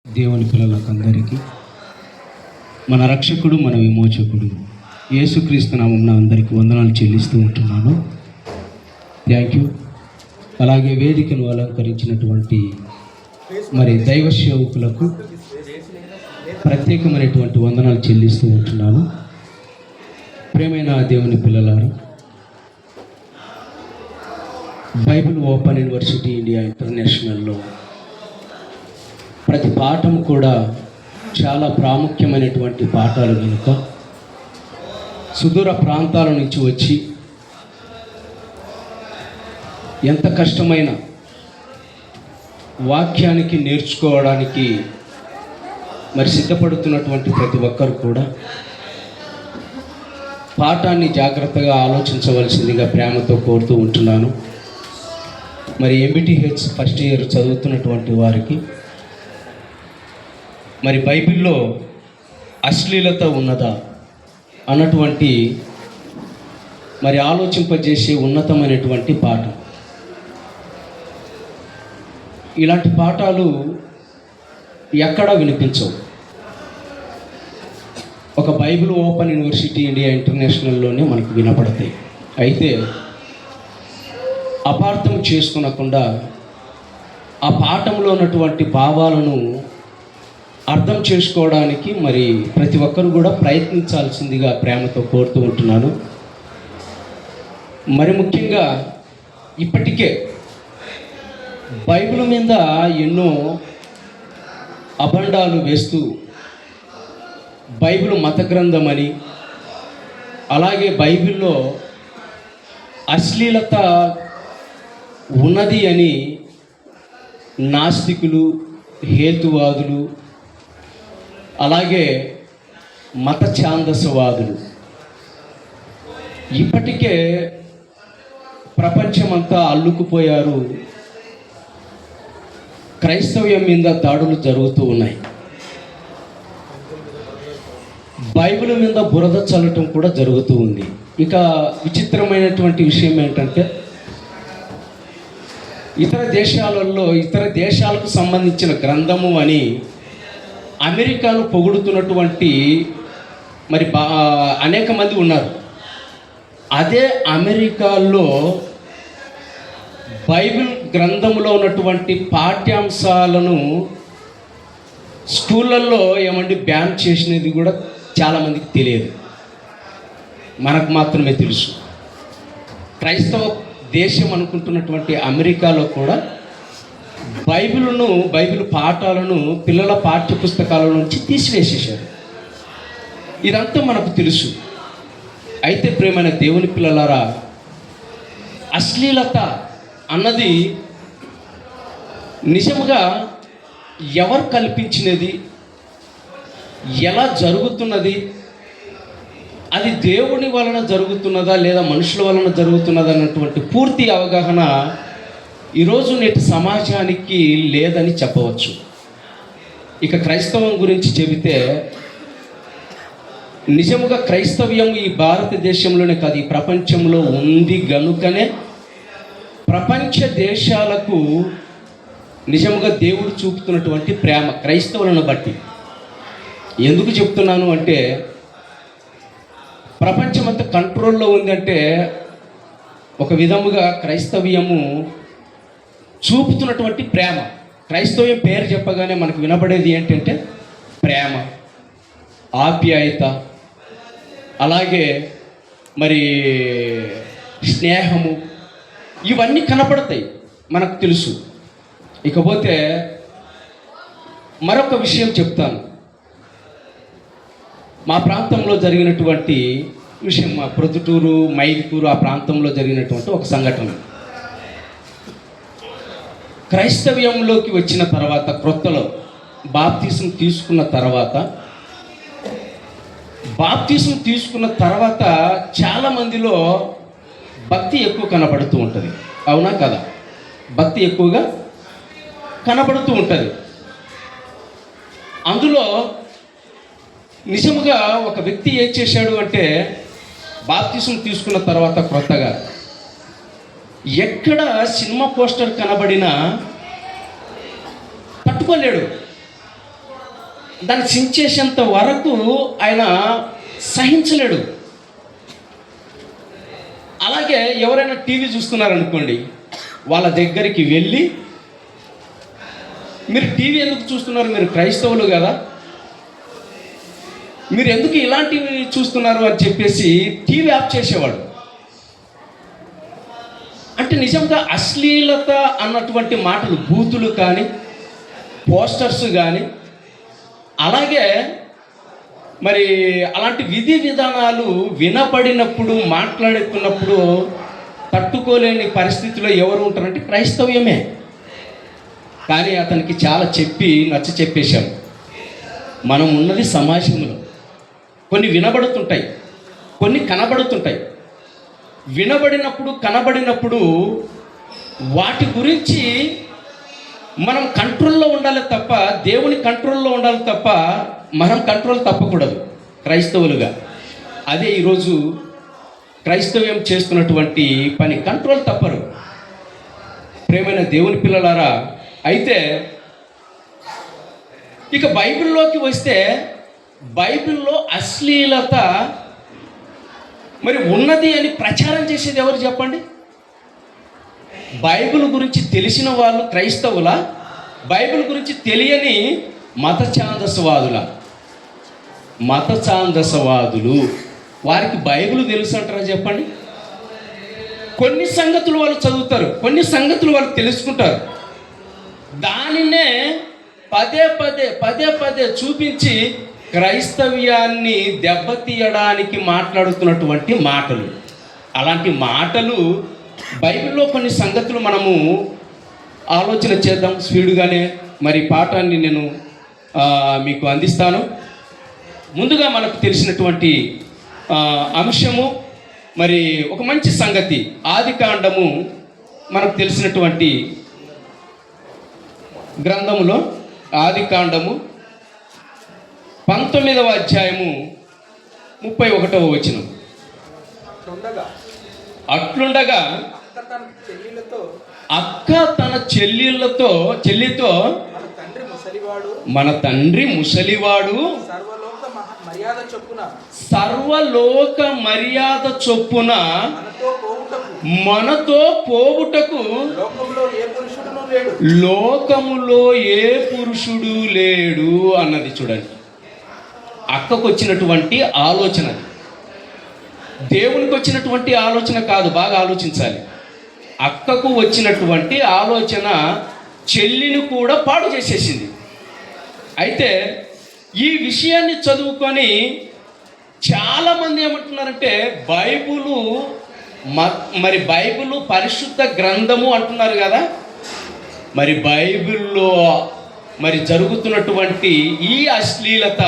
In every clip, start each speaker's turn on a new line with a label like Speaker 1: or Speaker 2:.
Speaker 1: దేవుని పిల్లలకందరికీ మన రక్షకుడు మన విమోచకుడు యేసుక్రీస్తు నామమున అందరికీ వందనాలు చెల్లిస్తూ ఉంటున్నాను. Thank you. అలాగే వేదికను అలంకరించినటువంటి దైవ సేవకులకు ప్రత్యేకమైనటువంటి వందనాలు చెల్లిస్తూ ఉంటున్నాను. ప్రియమైన దేవుని పిల్లలారా, బైబిల్ ఓపెన్ యూనివర్సిటీ ఇండియా ఇంటర్నేషనల్లో ప్రతి పాఠం కూడా చాలా ప్రాముఖ్యమైనటువంటి పాఠాలు కనుక సుదూర ప్రాంతాల నుంచి వచ్చి ఎంత కష్టమైన వాక్యానికి నేర్చుకోవడానికి సిద్ధపడుతున్నటువంటి ప్రతి ఒక్కరు కూడా పాఠాన్ని జాగ్రత్తగా ఆలోచించవలసిందిగా ప్రేమతో కోరుతూ ఉంటున్నాను. ఎంబీటీహెచ్ ఫస్ట్ ఇయర్ చదువుతున్నటువంటి వారికి బైబిల్లో అశ్లీలత ఉన్నదా అన్నటువంటి ఆలోచింపజేసే ఉన్నతమైనటువంటి పాఠం. ఇలాంటి పాఠాలు ఎక్కడా వినిపించవు. ఒక బైబిల్ ఓపెన్ యూనివర్సిటీ ఇండియా ఇంటర్నేషనల్లోనే మనకు వినపడతాయి. అయితే అపార్థం చేసుకునకుండా ఆ పాఠంలో ఉన్నటువంటి భావాలను అర్థం చేసుకోవడానికి ప్రతి ఒక్కరు కూడా ప్రయత్నించాల్సిందిగా ప్రేమతో కోరుతూ ఉంటున్నాను. ముఖ్యంగా ఇప్పటికే బైబిల్ మీద ఎన్నో అభండాలు వేస్తూ బైబిల్ మత గ్రంథం అని, అలాగే బైబిల్లో అశ్లీలత ఉన్నది అని నాస్తికులు, హేతువాదులు, అలాగే మత ఛాందసవాదులు ఇప్పటికే ప్రపంచమంతా అల్లుకుపోయారు. క్రైస్తవ్యం మీద దాడులు జరుగుతూ ఉన్నాయి. బైబిల్ మీద బురద చల్లటం కూడా జరుగుతూ ఉంది. ఇక విచిత్రమైనటువంటి విషయం ఏంటంటే, ఇతర దేశాలకు సంబంధించిన గ్రంథము అని అమెరికాను పొగుడుతున్నటువంటి అనేక మంది ఉన్నారు. అదే అమెరికాలో బైబిల్ గ్రంథంలో ఉన్నటువంటి పాఠ్యాంశాలను స్కూళ్ళల్లో బ్యాన్ చేసినది కూడా చాలామందికి తెలియదు. మనకు మాత్రమే తెలుసు. క్రైస్తవ దేశం అనుకుంటున్నటువంటి అమెరికాలో కూడా బైబిల్ పాఠాలను పిల్లల పాఠ్య పుస్తకాల నుంచి తీసివేసేశారు. ఇదంతా మనకు తెలుసు. అయితే ప్రియమైన దేవుని పిల్లలారా, అశ్లీలత అన్నది నిజముగా ఎవరు కల్పించినది, ఎలా జరుగుతున్నది, అది దేవుని వలన జరుగుతున్నదా లేదా మనుషుల వలన జరుగుతున్నదా అన్నటువంటి పూర్తి అవగాహన ఈరోజు నేటి సమాజానికి లేదని చెప్పవచ్చు. ఇక క్రైస్తవం గురించి చెబితే, నిజముగా క్రైస్తవ్యం ఈ భారతదేశంలోనే కాదు, ఈ ప్రపంచంలో ఉంది గనుకనే ప్రపంచ దేశాలకు నిజముగా దేవుడు చూపుతున్నటువంటి ప్రేమ క్రైస్తవులను బట్టి. ఎందుకు చెప్తున్నాను అంటే, ప్రపంచమంతా కంట్రోల్లో ఉందంటే ఒక విధముగా క్రైస్తవ్యము చూపుతున్నటువంటి ప్రేమ. క్రైస్తవ్యం పేరు చెప్పగానే మనకు వినపడేది ఏంటంటే ప్రేమ, ఆప్యాయత, అలాగే స్నేహము, ఇవన్నీ కనపడతాయి, మనకు తెలుసు. ఇకపోతే మరొక విషయం చెప్తాను. మా ప్రాంతంలో జరిగినటువంటి విషయం, మా ప్రొద్దుటూరు, మైదుకూరు ఆ ప్రాంతంలో జరిగినటువంటి ఒక సంఘటన. క్రైస్తవ్యంలోకి వచ్చిన తర్వాత, క్రొత్తలో బాప్తిసం తీసుకున్న తర్వాత చాలామందిలో భక్తి ఎక్కువ కనబడుతూ ఉంటుంది. అవునా కదా? భక్తి ఎక్కువగా కనబడుతూ ఉంటుంది. అందులో నిజముగా ఒక వ్యక్తి ఏం చేశాడు అంటే, బాప్తిసం తీసుకున్న తర్వాత క్రొత్తగా ఎక్కడ సినిమా పోస్టర్ కనబడినా తట్టుకోలేడు. దాన్ని చించేసేంత వరకు ఆయన సహించలేడు. అలాగే ఎవరైనా టీవీ చూస్తున్నారనుకోండి, వాళ్ళ దగ్గరికి వెళ్ళి, మీరు టీవీ ఎందుకు చూస్తున్నారు, మీరు క్రైస్తవులు కదా, మీరు ఎందుకు ఇలాంటివి చూస్తున్నారు అని చెప్పేసి టీవీ ఆఫ్ చేసేవాడు. అంటే నిజంగా అశ్లీలత అన్నటువంటి మాటలు, బూతులు కానీ, పోస్టర్స్ కానీ, అలాగే మరి అలాంటి విధి విధానాలు వినపడినప్పుడు, మాట్లాడుతున్నప్పుడు తట్టుకోలేని పరిస్థితిలో ఎవరు ఉంటారంటే క్రైస్తవ్యమే. కానీ అతనికి చాలా నచ్చ చెప్పేశాం. మనం ఉన్నది సమాజంలో. కొన్ని వినబడుతుంటాయి, కొన్ని కనబడుతుంటాయి. వినబడినప్పుడు, కనబడినప్పుడు వాటి గురించి మనం కంట్రోల్లో ఉండాలి తప్ప, దేవుని కంట్రోల్లో ఉండాలి తప్ప, మనం కంట్రోల్ తప్పకూడదు క్రైస్తవులుగా. అదే ఈరోజు క్రైస్తవ్యం చేస్తున్నటువంటి పని. కంట్రోల్ తప్పరు ప్రేమైన దేవుని పిల్లలారా. అయితే ఇక బైబిల్లోకి వస్తే, బైబిల్లో అశ్లీలత మరి ఉన్నది అని ప్రచారం చేసేది ఎవరు చెప్పండి? బైబిల్ గురించి తెలిసిన వాళ్ళు క్రైస్తవుల, బైబిల్ గురించి తెలియని మత ఛాందసవాదులు. వారికి బైబిల్ తెలుసు అంటారా చెప్పండి? కొన్ని సంగతులు వాళ్ళు చదువుతారు, కొన్ని సంగతులు వాళ్ళు తెలుసుకుంటారు. దానినే పదే పదే చూపించి క్రైస్తవ్యాన్ని దెబ్బతీయడానికి మాట్లాడుతున్నటువంటి మాటలు. అలాంటి మాటలు బైబిల్లో కొన్ని సంగతులు మనము ఆలోచన చేద్దాం స్పీడ్గానే. మరి పాఠాన్ని నేను మీకు అందిస్తాను. ముందుగా మనకు తెలిసినటువంటి అంశము, మరి ఒక మంచి సంగతి, ఆదికాండము మనకు తెలిసినటువంటి గ్రంథములో ఆదికాండము 19వ అధ్యాయము 31వ వచనం. అట్లుండగా అక్క తన చెల్లితో మన తండ్రి ముసలివాడు సర్వలోక మర్యాద చొప్పున మనతో పోవుటకు లోకములో ఏ పురుషుడు లేడు అన్నది. చూడండి, అక్కకు వచ్చినటువంటి ఆలోచన, దేవునికి వచ్చినటువంటి ఆలోచన కాదు. బాగా ఆలోచించాలి. అక్కకు వచ్చినటువంటి ఆలోచన చెల్లిని కూడా పాడు చేసేసింది. అయితే ఈ విషయాన్ని చదువుకొని చాలామంది ఏమంటున్నారంటే, బైబిలు పరిశుద్ధ గ్రంథము అంటున్నారు కదా. మరి బైబిల్లో మరి జరుగుతున్నటువంటి ఈ అశ్లీలత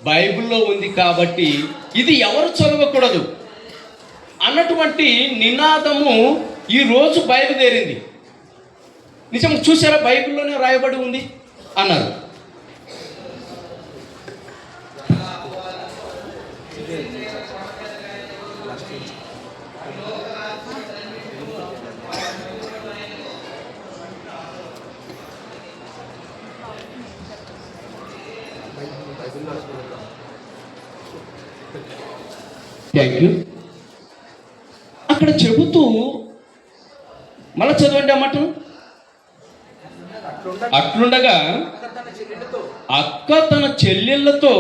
Speaker 1: బైబిల్లో ఉంది కాబట్టి ఇది ఎవరు చదవకూడదు అన్నటువంటి నినాదము ఈరోజు బయలుదేరింది. నిజం చూసారా, బైబిల్లోనే రాయబడి ఉంది అన్నారు. Thank you. అక్కడ చెబుతూ మళ్ళీ చదవండి ఆ మాటను. అట్లుండగా అక్క తన చెల్లెళ్ళతో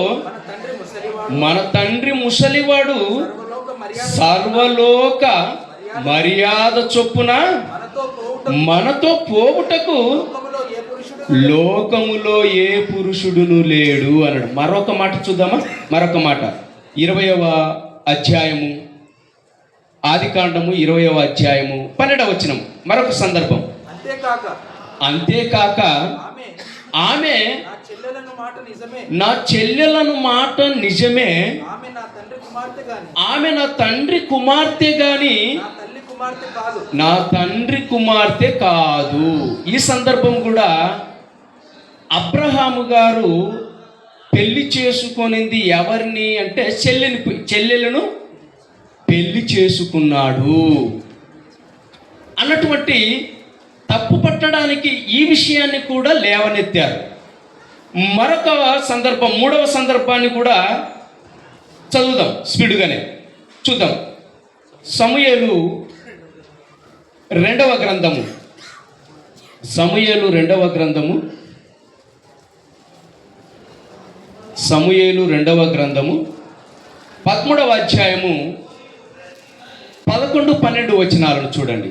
Speaker 1: మన తండ్రి ముసలివాడు సర్వలోక మర్యాద చొప్పున మనతో పోవుటకు లోకములో ఏ పురుషుడును లేడు అన్నాడు. మరొక మాట చూద్దామా? మరొక మాట 20వ అధ్యాయము ఆదికాండము 20వ అధ్యాయము 12వ వచనం. మరొక సందర్భం. అంతేకాక ఆమె నా చెల్లెలను మాట నిజమే, ఆమె నా తండ్రి కుమార్తె గాని నా తండ్రి కుమార్తె కాదు. ఈ సందర్భం కూడా అబ్రహాము గారు పెళ్లి చేసుకొనింది ఎవరిని అంటే చెల్లెలను పెళ్లి చేసుకున్నాడు అన్నటువంటి తప్పు పట్టడానికి ఈ విషయాన్ని కూడా లేవనెత్తారు. మరొక సందర్భం, మూడవ సందర్భాన్ని కూడా చదువుదాం స్పీడ్గానే చూద్దాం. సమూయేలు రెండవ గ్రంథము, సమూయేలు రెండవ గ్రంథము, సమూయేలు రెండవ గ్రంథము 13వ అధ్యాయము 11-12 వచనాలను చూడండి.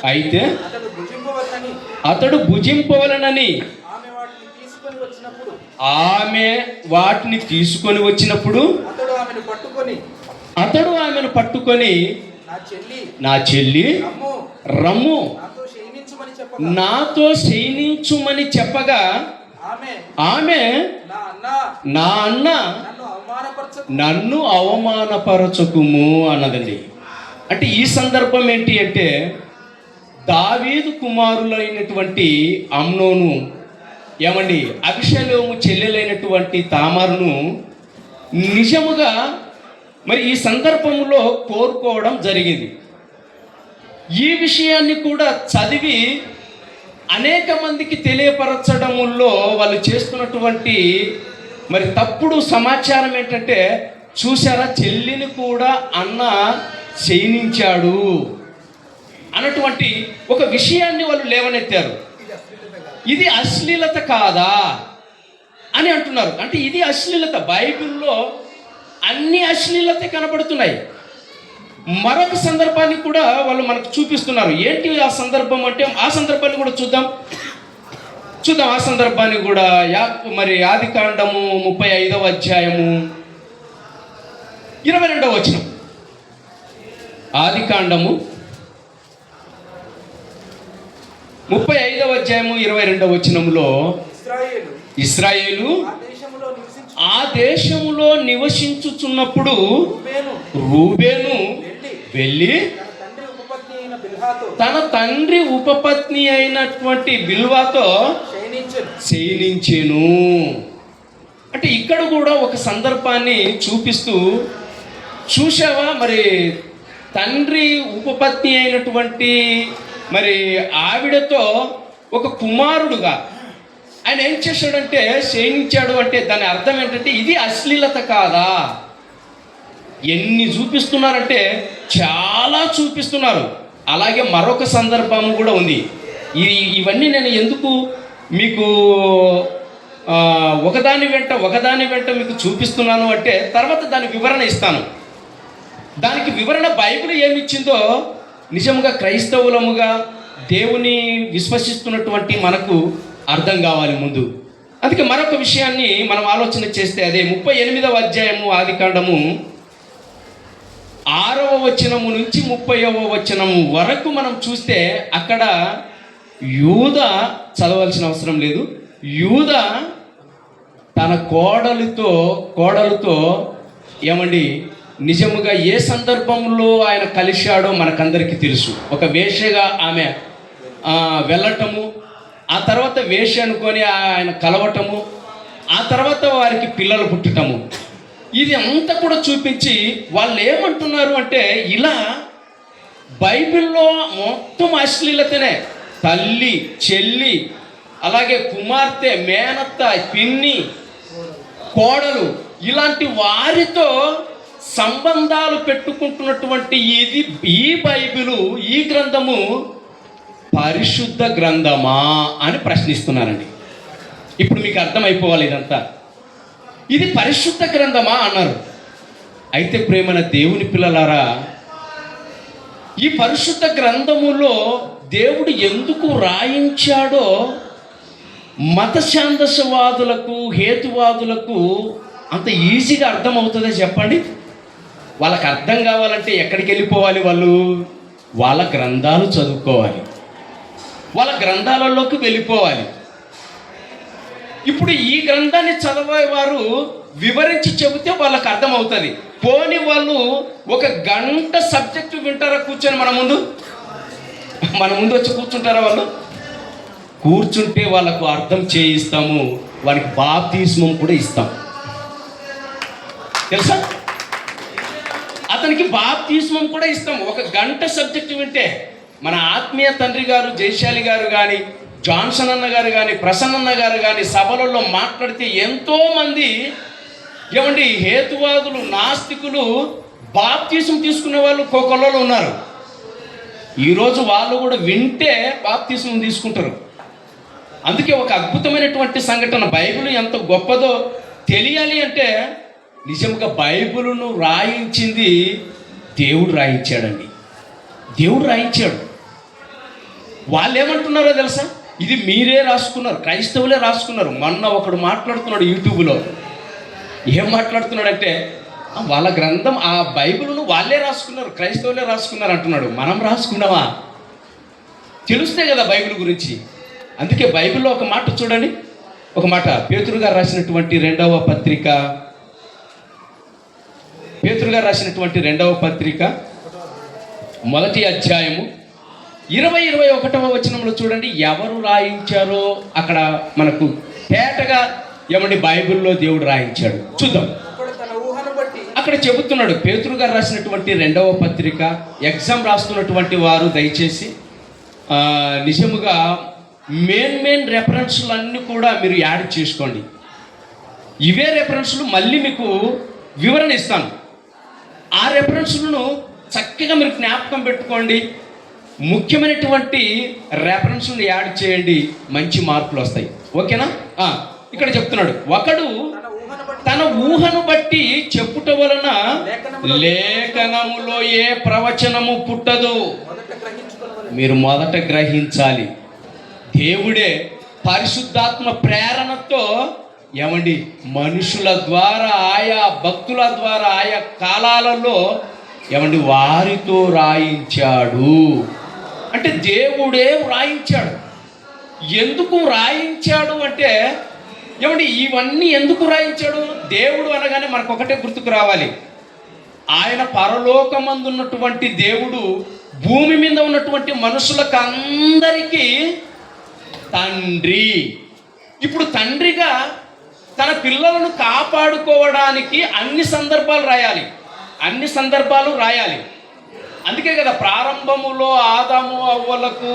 Speaker 1: అయితే అతడు భుజింపవలనని ఆమె వాటిని తీసుకొని వచ్చినప్పుడు అతడు ఆమెను పట్టుకొని నా చెల్లి రమ్ము నాతో శయనించుమని చెప్పగా ఆమె నా అన్న నన్ను అవమానపరచకుము అన్నదండి. అంటే ఈ సందర్భం ఏంటి అంటే, దావీదు కుమారులైనటువంటి అమ్నోను ఏమండి అబీషలోము చెల్లెలైనటువంటి తామారును నిజముగా మరి ఈ సందర్భంలో కోరుకోవడం జరిగింది. ఈ విషయాన్ని కూడా చదివి అనేక మందికి తెలియపరచడంలో వాళ్ళు చేస్తున్నటువంటి మరి తప్పుడు సమాచారం ఏంటంటే, చూసారా చెల్లిని కూడా అన్న శయనించాడు అన్నటువంటి ఒక విషయాన్ని వాళ్ళు లేవనెత్తారు. ఇది అశ్లీలత కాదా అని అంటున్నారు. అంటే ఇది అశ్లీలత, బైబిల్లో అన్ని అశ్లీలత కనబడుతున్నాయి. మరొక సందర్భాన్ని కూడా వాళ్ళు మనకు చూపిస్తున్నారు. ఏంటి ఆ సందర్భం అంటే, ఆ సందర్భాన్ని కూడా చూద్దాం. ఆ సందర్భాన్ని కూడా మరి ఆదికాండము 35వ అధ్యాయము 22వ వచనం. ఆదికాండము 35వ అధ్యాయము 22వ వచనంలో ఇశ్రాయేలు ఆ దేశములో నివసించుచున్నప్పుడు రూబేను వెళ్ళి తన తండ్రి ఉపపత్ని అయినటువంటి బిల్వాతో శయనించెను. అంటే ఇక్కడ కూడా ఒక సందర్భాన్ని చూపిస్తూ, చూసావా మరి తండ్రి ఉపపత్ని అయినటువంటి మరి ఆవిడతో ఒక కుమారుడుగా ఆయన ఏం చేశాడంటే శయనించాడు. అంటే దాని అర్థం ఏంటంటే ఇది అశ్లీలత కాదా? ఎన్ని చూపిస్తున్నారంటే చాలా చూపిస్తున్నారు. అలాగే మరొక సందర్భం కూడా ఉంది. ఇవన్నీ నేను ఎందుకు మీకు ఒకదాని వెంట మీకు చూపిస్తున్నాను అంటే, తర్వాత దాని వివరణ ఇస్తాను. దానికి వివరణ బైబిల్ ఏమిచ్చిందో నిజంగా క్రైస్తవులముగా దేవుని విశ్వసిస్తున్నటువంటి మనకు అర్థం కావాలి ముందు. అందుకే మరొక విషయాన్ని మనం ఆలోచన చేస్తే, అదే 38వ అధ్యాయము ఆదికాండము 6వ వచనము నుంచి 30వ వచనము వరకు మనం చూస్తే, అక్కడ యూదా చదవాల్సిన అవసరం లేదు. యూదా తన కోడలుతో ఏమండి నిజముగా ఏ సందర్భంలో ఆయన కలిశాడో మనకందరికీ తెలుసు. ఒక వేశ్యగా ఆమె వెళ్ళటము, ఆ తర్వాత వేశ్య అనుకొని ఆయన కలవటము, ఆ తర్వాత వారికి పిల్లలు పుట్టటము, ఇది అంతా కూడా చూపించి వాళ్ళు ఏమంటున్నారు అంటే, ఇలా బైబిల్లో మొత్తం అశ్లీలతనే. తల్లి, చెల్లి, అలాగే కుమార్తె, మేనత్త, పిన్ని, కోడలు, ఇలాంటి వారితో సంబంధాలు పెట్టుకుంటున్నటువంటి ఈ బైబిలు, ఈ గ్రంథము పరిశుద్ధ గ్రంథమా అని ప్రశ్నిస్తున్నారండి. ఇప్పుడు మీకు అర్థమైపోవాలి ఇదంతా. ఇది పరిశుద్ధ గ్రంథమా అన్నారు. అయితే ప్రేమన దేవుని పిల్లలారా, ఈ పరిశుద్ధ గ్రంథములో దేవుడు ఎందుకు రాయించాడో మత ఛాందసవాదులకు, హేతువాదులకు అంత ఈజీగా అర్థమవుతుందో చెప్పండి? వాళ్ళకి అర్థం కావాలంటే ఎక్కడికి వెళ్ళిపోవాలి? వాళ్ళ గ్రంథాలు చదువుకోవాలి, వాళ్ళ గ్రంథాలలోకి వెళ్ళిపోవాలి. ఇప్పుడు ఈ గ్రంథాన్ని చదివేవారు వివరించి చెబితే వాళ్ళకి అర్థమవుతుంది. పోని వాళ్ళు 1 గంట సబ్జెక్టు వింటారా కూర్చొని మన ముందు వచ్చి కూర్చుంటారా? వాళ్ళు కూర్చుంటే వాళ్ళకు అర్థం చేయిస్తాము, వారికి బాప్తిస్మం కూడా ఇస్తాం. తెలుసా? అతనికి బాప్తిస్మం కూడా ఇస్తాం. 1 గంట సబ్జెక్టు వింటే మన ఆత్మీయ తండ్రి గారు జయశాలి గారు కానీ, జాన్సన్ అన్న గారు కానీ ప్రసన్న గారు కానీ సభలలో మాట్లాడితే ఎంతోమంది ఏమండి హేతువాదులు నాస్తికులు బాప్తీసం తీసుకునే వాళ్ళు కోకొల్లలో ఉన్నారు. ఈరోజు వాళ్ళు కూడా వింటే బాప్తీసం తీసుకుంటారు. అందుకే ఒక అద్భుతమైనటువంటి సంఘటన, బైబిల్ ఎంత గొప్పదో తెలియాలి అంటే నిజంగా బైబిలును రాయించింది దేవుడు రాయించాడండి. దేవుడు రాయించాడు. వాళ్ళు ఏమంటున్నారో తెలుసా? ఇది మీరే రాసుకున్నారు, క్రైస్తవులే రాసుకున్నారు. మొన్న ఒకడు మాట్లాడుతున్నాడు యూట్యూబ్లో. ఏం మాట్లాడుతున్నాడంటే వాళ్ళ గ్రంథం ఆ బైబిల్ను వాళ్ళే రాసుకున్నారు, క్రైస్తవులే రాసుకున్నారు అంటున్నాడు. మనం రాసుకున్నావా? తెలుస్తే కదా బైబిల్ గురించి. అందుకే బైబిల్లో ఒక మాట చూడండి, ఒక మాట పేతురు గారు రాసినటువంటి రెండవ పత్రిక మొదటి అధ్యాయము 20-21వ వచనంలో చూడండి. ఎవరు రాయించారో అక్కడ మనకు తేటగా ఏమండి బైబిల్లో దేవుడు రాయించాడు. చూద్దాం. అక్కడ చెబుతున్నాడు పేతురు గారు రాసినటువంటి రెండవ పత్రిక. ఎగ్జామ్ రాస్తున్నటువంటి వారు దయచేసి నిజముగా మెయిన్ రెఫరెన్స్లు అన్నీ కూడా మీరు యాడ్ చేసుకోండి. ఇవే రెఫరెన్స్లు మళ్ళీ మీకు వివరణ ఇస్తాను. ఆ రెఫరెన్స్లను చక్కగా మీరు జ్ఞాపకం పెట్టుకోండి. ముఖ్యమైనటువంటి రెఫరెన్స్లను యాడ్ చేయండి, మంచి మార్కులు వస్తాయి. ఓకేనా? ఇక్కడ చెప్తున్నాడు, ఒకడు తన ఊహను బట్టి చెప్పుట వలన లేఖనములో ఏ ప్రవచనము పుట్టదు. మీరు మొదట గ్రహించాలి. దేవుడే పరిశుద్ధాత్మ ప్రేరణతో ఏమండి మనుషుల ద్వారా, ఆయా భక్తుల ద్వారా, ఆయా కాలాలలో ఏమండి వారితో రాయించాడు. అంటే దేవుడే రాయించాడు. ఎందుకు రాయించాడు అంటే ఏమండి ఇవన్నీ ఎందుకు రాయించాడు? దేవుడు అనగానే మనకు ఒకటే గుర్తుకు రావాలి, ఆయన పరలోకమందు ఉన్నటువంటి దేవుడు భూమి మీద ఉన్నటువంటి మనుషులకు అందరికీ తండ్రి. ఇప్పుడు తండ్రిగా తన పిల్లలను కాపాడుకోవడానికి అన్ని సందర్భాలు రాయాలి. అందుకే కదా ప్రారంభములో ఆదాము అవ్వలకు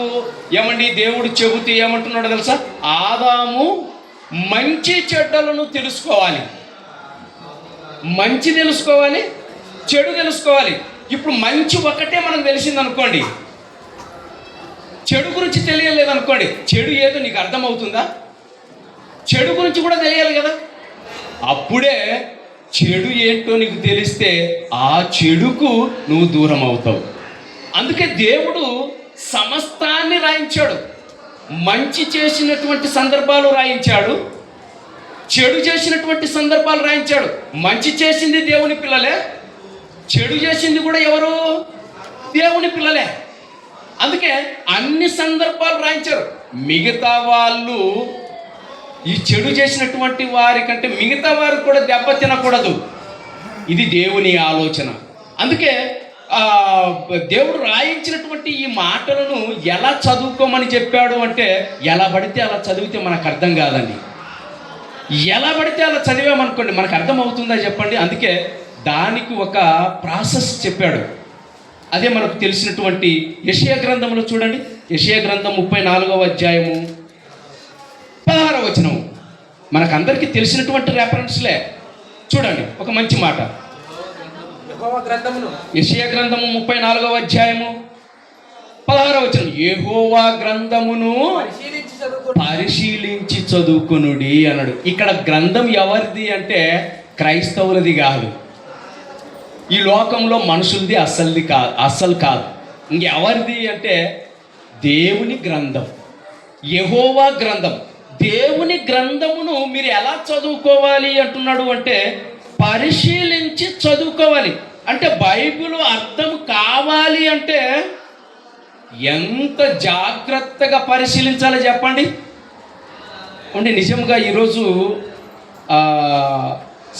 Speaker 1: ఏమండి దేవుడు చెబుతూ ఏమంటున్నాడు తెలుసా? ఆదాము మంచి చెడ్డలను తెలుసుకోవాలి, మంచి తెలుసుకోవాలి, చెడు తెలుసుకోవాలి. ఇప్పుడు మంచి ఒకటే మనకు తెలిసింది అనుకోండి, చెడు గురించి తెలియలేదు అనుకోండి, చెడు ఏదో నీకు అర్థమవుతుందా? చెడు గురించి కూడా తెలియాలి కదా. అప్పుడే చెడు ఏంటో నీకు తెలిస్తే ఆ చెడుకు నువ్వు దూరం అవుతావు. అందుకే దేవుడు సమస్తాన్ని రాయించాడు. మంచి చేసినటువంటి సందర్భాలు రాయించాడు, చెడు చేసినటువంటి సందర్భాలు రాయించాడు. మంచి చేసింది దేవుని పిల్లలే, చెడు చేసింది కూడా ఎవరు? దేవుని పిల్లలే. అందుకే అన్ని సందర్భాలు రాయించారు. మిగతా వాళ్ళు ఈ చెడు చేసినటువంటి వారి కంటే మిగతా వారు కూడా దెబ్బ తినకూడదు. ఇది దేవుని ఆలోచన. అందుకే దేవుడు రాయించినటువంటి ఈ మాటలను ఎలా చదువుకోమని చెప్పాడు అంటే, ఎలా పడితే అలా చదివితే మనకు అర్థం కాదండి. ఎలా పడితే అలా చదివామనుకోండి మనకు అర్థం అవుతుందా చెప్పండి? అందుకే దానికి ఒక ప్రాసెస్ చెప్పాడు. అదే మనకు తెలిసినటువంటి యెషయా గ్రంథంలో చూడండి. యెషయా గ్రంథం 34వ అధ్యాయము 16వ వచనం. మనకందరికీ తెలిసినటువంటి రెఫరెన్స్లే. చూడండి ఒక మంచి మాట. యెషయా గ్రంథము 34వ అధ్యాయము 16వ వచనం. యెహోవా గ్రంథమును పరిశీలించి చదువుకొనుడి అన్నాడు. ఇక్కడ గ్రంథం ఎవరిది అంటే క్రైస్తవులది కాదు, ఈ లోకంలో మనుషులది అస్సలు కాదు. ఇంకెవరిది అంటే దేవుని గ్రంథం, యెహోవా గ్రంథం. దేవుని గ్రంథమును మీరు ఎలా చదువుకోవాలి అంటున్నాడు అంటే పరిశీలించి చదువుకోవాలి. అంటే బైబిల్ అర్థం కావాలి అంటే ఎంత జాగ్రత్తగా పరిశీలించాలో చెప్పండి. అంటే నిజంగా ఈరోజు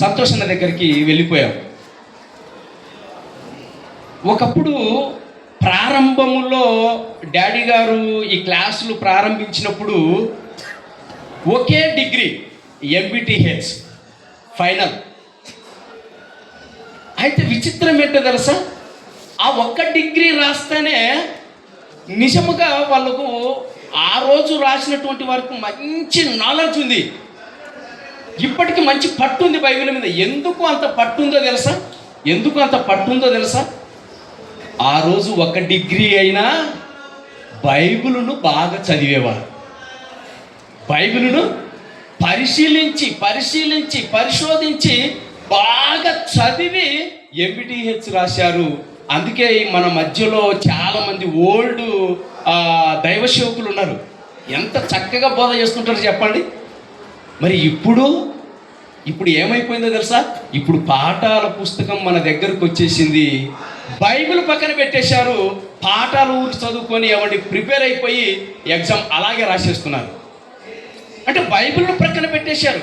Speaker 1: సంతోషన్న దగ్గరికి వెళ్ళిపోయాం. ఒకప్పుడు ప్రారంభములో డాడీ గారు ఈ క్లాసులు ప్రారంభించినప్పుడు ఒకే డిగ్రీ MBTH ఫైనల్. అయితే విచిత్రం ఏంటో తెలుసా, ఆ ఒక్క డిగ్రీ రాస్తేనే నిజముగా వాళ్ళకు ఆ రోజు రాసినటువంటి వరకు మంచి నాలెడ్జ్ ఉంది, ఇప్పటికీ మంచి పట్టు ఉంది బైబిల్ మీద. ఎందుకు అంత పట్టుందో తెలుసా? ఎందుకు అంత పట్టుందో తెలుసా? ఆ రోజు 1 డిగ్రీ అయినా బైబిలును బాగా చదివేవారు. బైబిలును పరిశోధించి బాగా చదివి ఎంబీటీహెచ్ రాశారు. అందుకే మన మధ్యలో చాలామంది ఓల్డ్ దైవ సేవకులు ఉన్నారు. ఎంత చక్కగా బోధ చేస్తుంటారో చెప్పండి. మరి ఇప్పుడు ఏమైపోయిందో తెలుసా? ఇప్పుడు పాఠాల పుస్తకం మన దగ్గరకు వచ్చేసింది, బైబిల్ పక్కన పెట్టేశారు. పాఠాలు ఊరికి చదువుకొని ఏమండి ప్రిపేర్ అయిపోయి ఎగ్జామ్ అలాగే రాసేస్తున్నారు. అంటే బైబిల్ను ప్రక్కన పెట్టేశారు.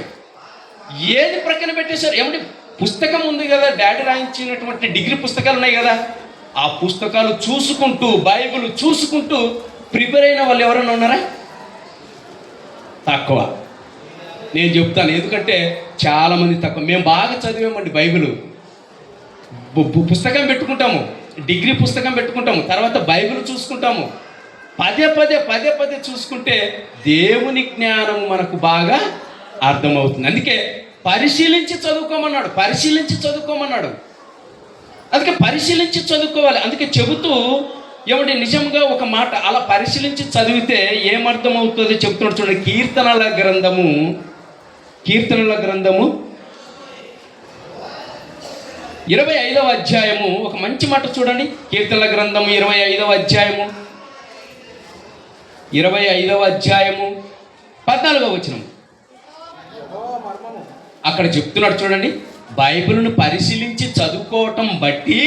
Speaker 1: ఏది ప్రక్కన పెట్టేశారు? ఏమంటే పుస్తకం ఉంది కదా, డాడీ రాయించినటువంటి డిగ్రీ పుస్తకాలు ఉన్నాయి కదా, ఆ పుస్తకాలు చూసుకుంటూ బైబిల్ చూసుకుంటూ ప్రిపేర్ అయిన వాళ్ళు ఎవరైనా ఉన్నారా? తక్కువ. నేను చెప్తాను, ఎందుకంటే చాలామంది తక్కువ. మేము బాగా చదివామండి బైబిల్. పుస్తకం పెట్టుకుంటాము, డిగ్రీ పుస్తకం పెట్టుకుంటాము, తర్వాత బైబిల్ చూసుకుంటాము. పదే చూసుకుంటే దేవుని జ్ఞానం మనకు బాగా అర్థమవుతుంది. అందుకే పరిశీలించి చదువుకోమన్నాడు. అందుకే పరిశీలించి చదువుకోవాలి. అందుకే చెబుతూ ఏమంటే నిజంగా ఒక మాట అలా పరిశీలించి చదివితే ఏమర్థమవుతుందో చెప్తున్నాడు చూడండి. కీర్తనల గ్రంథము 25వ అధ్యాయము ఒక మంచి మాట చూడండి. కీర్తనల గ్రంథము 25వ అధ్యాయము 14వ వచనం అక్కడ చెప్తున్నాడు చూడండి. బైబిల్ను పరిశీలించి చదువుకోవటం బట్టి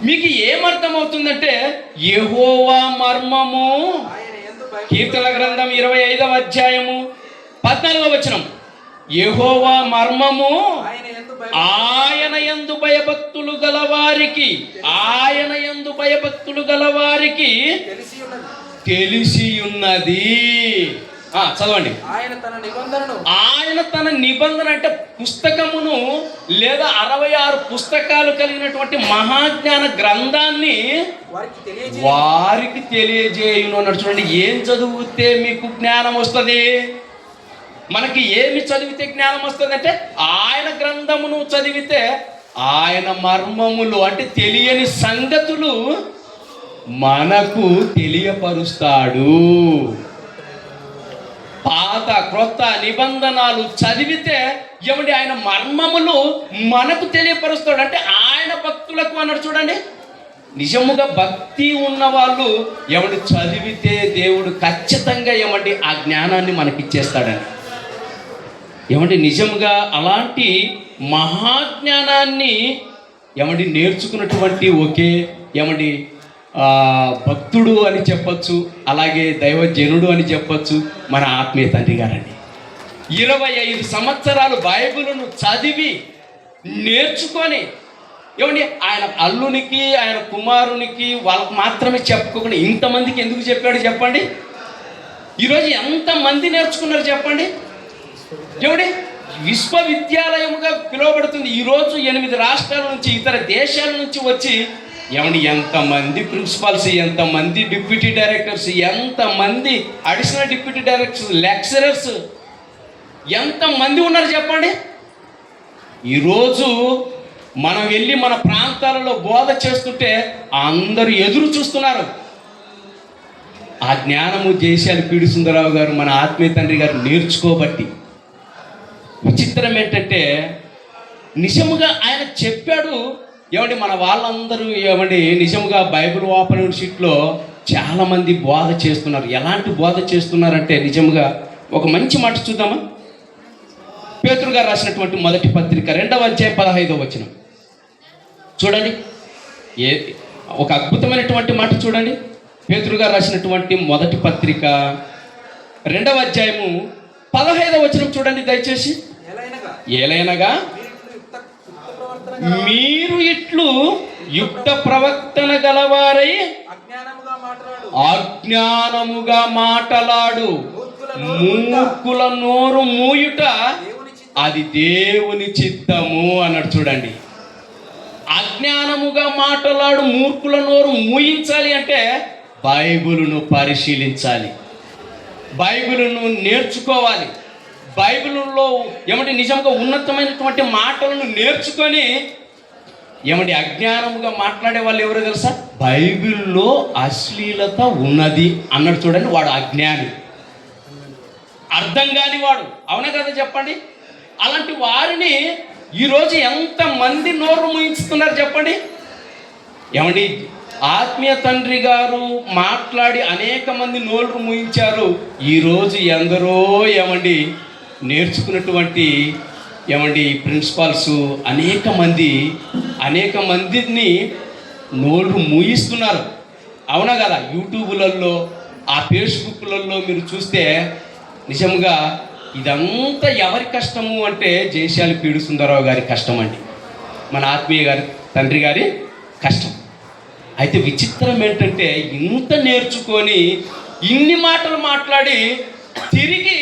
Speaker 1: మీకు ఏమర్థమవుతుందంటే యెహోవా మర్మము. కీర్తనల గ్రంథం 25వ అధ్యాయము 14వ వచనం, యెహోవా మర్మము ఆయన యందు భయభక్తులు గలవారికి తెలిసి ఉన్నది. చదవండి. ఆయన తన నిబంధన అంటే పుస్తకమును లేదా 66 పుస్తకాలు కలిగినటువంటి మహాజ్ఞాన గ్రంథాన్ని వారికి తెలియజేయును అన్నాడు. చూడండి, ఏం చదివితే మీకు జ్ఞానం వస్తుంది? మనకి ఏమి చదివితే జ్ఞానం వస్తుంది అంటే ఆయన గ్రంథమును చదివితే ఆయన మర్మములు అంటే తెలియని సంగతులు మనకు తెలియపరుస్తాడు. పాత క్రొత్త నిబంధనలు చదివితే ఏమండి ఆయన మర్మములు మనకు తెలియపరుస్తాడు. అంటే ఆయన భక్తులకు అన్నాడు చూడండి. నిజముగా భక్తి ఉన్న వాళ్ళు ఏమండి చదివితే దేవుడు ఖచ్చితంగా ఏమండి ఆ జ్ఞానాన్ని మనకిచ్చేస్తాడని. ఏమండి నిజంగా అలాంటి మహాజ్ఞానాన్ని ఏమండి నేర్చుకున్నటువంటి ఒకే ఏమండి భక్తుడు అని చెప్పచ్చు, అలాగే దైవజనుడు అని చెప్పచ్చు మన ఆత్మీయ తండ్రి గారండి. 25 సంవత్సరాలు బైబిలును చదివి నేర్చుకొని ఏమండి ఆయన అల్లునికి ఆయన కుమారునికి వాళ్ళకు మాత్రమే చెప్పుకోకుండా ఇంతమందికి ఎందుకు చెప్పాడు చెప్పండి? ఈరోజు ఎంతమంది నేర్చుకున్నారు చెప్పండి? ఏమండి విశ్వవిద్యాలయముగా పిలువబడుతుంది. ఈరోజు 8 రాష్ట్రాల నుంచి ఇతర దేశాల నుంచి వచ్చి ఏమండి ఎంతమంది ప్రిన్సిపాల్స్, ఎంతమంది డిప్యూటీ డైరెక్టర్స్, ఎంతమంది అడిషనల్ డిప్యూటీ డైరెక్టర్స్, లెక్చరర్స్ ఎంతమంది ఉన్నారు చెప్పండి? ఈరోజు మనం వెళ్ళి మన ప్రాంతాలలో బోధ చేస్తుంటే అందరూ ఎదురు చూస్తున్నారు. ఆ జ్ఞానము జేశాలి పీడి సుందరరావు గారు మన ఆత్మీయ తండ్రి గారు నేర్చుకోబట్టి. విచిత్రం ఏంటంటే నిజముగా ఆయన చెప్పాడు. ఏమండి మన వాళ్ళందరూ ఏమండి నిజముగా బైబిల్ ఓపెన్ యూనివర్సిటీలో చాలామంది బోధ చేస్తున్నారు. ఎలాంటి బోధ చేస్తున్నారంటే నిజంగా ఒక మంచి మాట చూద్దామా? పేతురు గారు రాసినటువంటి మొదటి పత్రిక 2వ అధ్యాయం 15వ వచనం చూడండి. ఒక అద్భుతమైనటువంటి మాట చూడండి. పేతురు గారు రాసినటువంటి మొదటి పత్రిక 2వ అధ్యాయము 15వ వచనం చూడండి దయచేసి. ఏలైనగా మీరు ఇట్లు యుక్త ప్రవర్తన గలవారై అజ్ఞానముగా మాటలాడు మూర్ఖుల నోరు మూయుట అది దేవుని చిత్తము అన్నాడు చూడండి. అజ్ఞానముగా మాటలాడు మూర్ఖుల నోరు మూయించాలి అంటే బైబిలును పరిశీలించాలి. బైబిలును నేర్చుకోవాలి. బైబిల్లో ఏమంటే నిజంగా ఉన్నతమైనటువంటి మాటలను నేర్చుకొని ఏమంటే అజ్ఞానముగా మాట్లాడే వాళ్ళు ఎవరో తెలుసా? బైబిల్లో అశ్లీలత ఉన్నది అన్నాడు చూడండి, వాడు అజ్ఞాని, అర్థం కాని వాడు. అవునా కదా చెప్పండి? అలాంటి వారిని ఈరోజు ఎంతమంది నోరు మూయించుతున్నారు చెప్పండి. ఏమండి ఆత్మీయ తండ్రి గారు మాట్లాడి అనేక మంది నోరు మూయించారు. ఈరోజు ఎందరో ఏమండి నేర్చుకున్నటువంటి ఏమండి ప్రిన్సిపాల్స్ అనేక మందిని నోరు మూయిస్తున్నారు. అవునా కదా? యూట్యూబ్లలో ఆ ఫేస్బుక్లలో మీరు చూస్తే నిజంగా ఇదంతా ఎవరి కష్టము అంటే జయశాలి పీడి సుందరరావు గారి కష్టం అండి, మన ఆత్మీయ గారి తండ్రి గారి కష్టం. అయితే విచిత్రం ఏంటంటే ఇంత నేర్చుకొని ఇన్ని మాటలు మాట్లాడి తిరిగి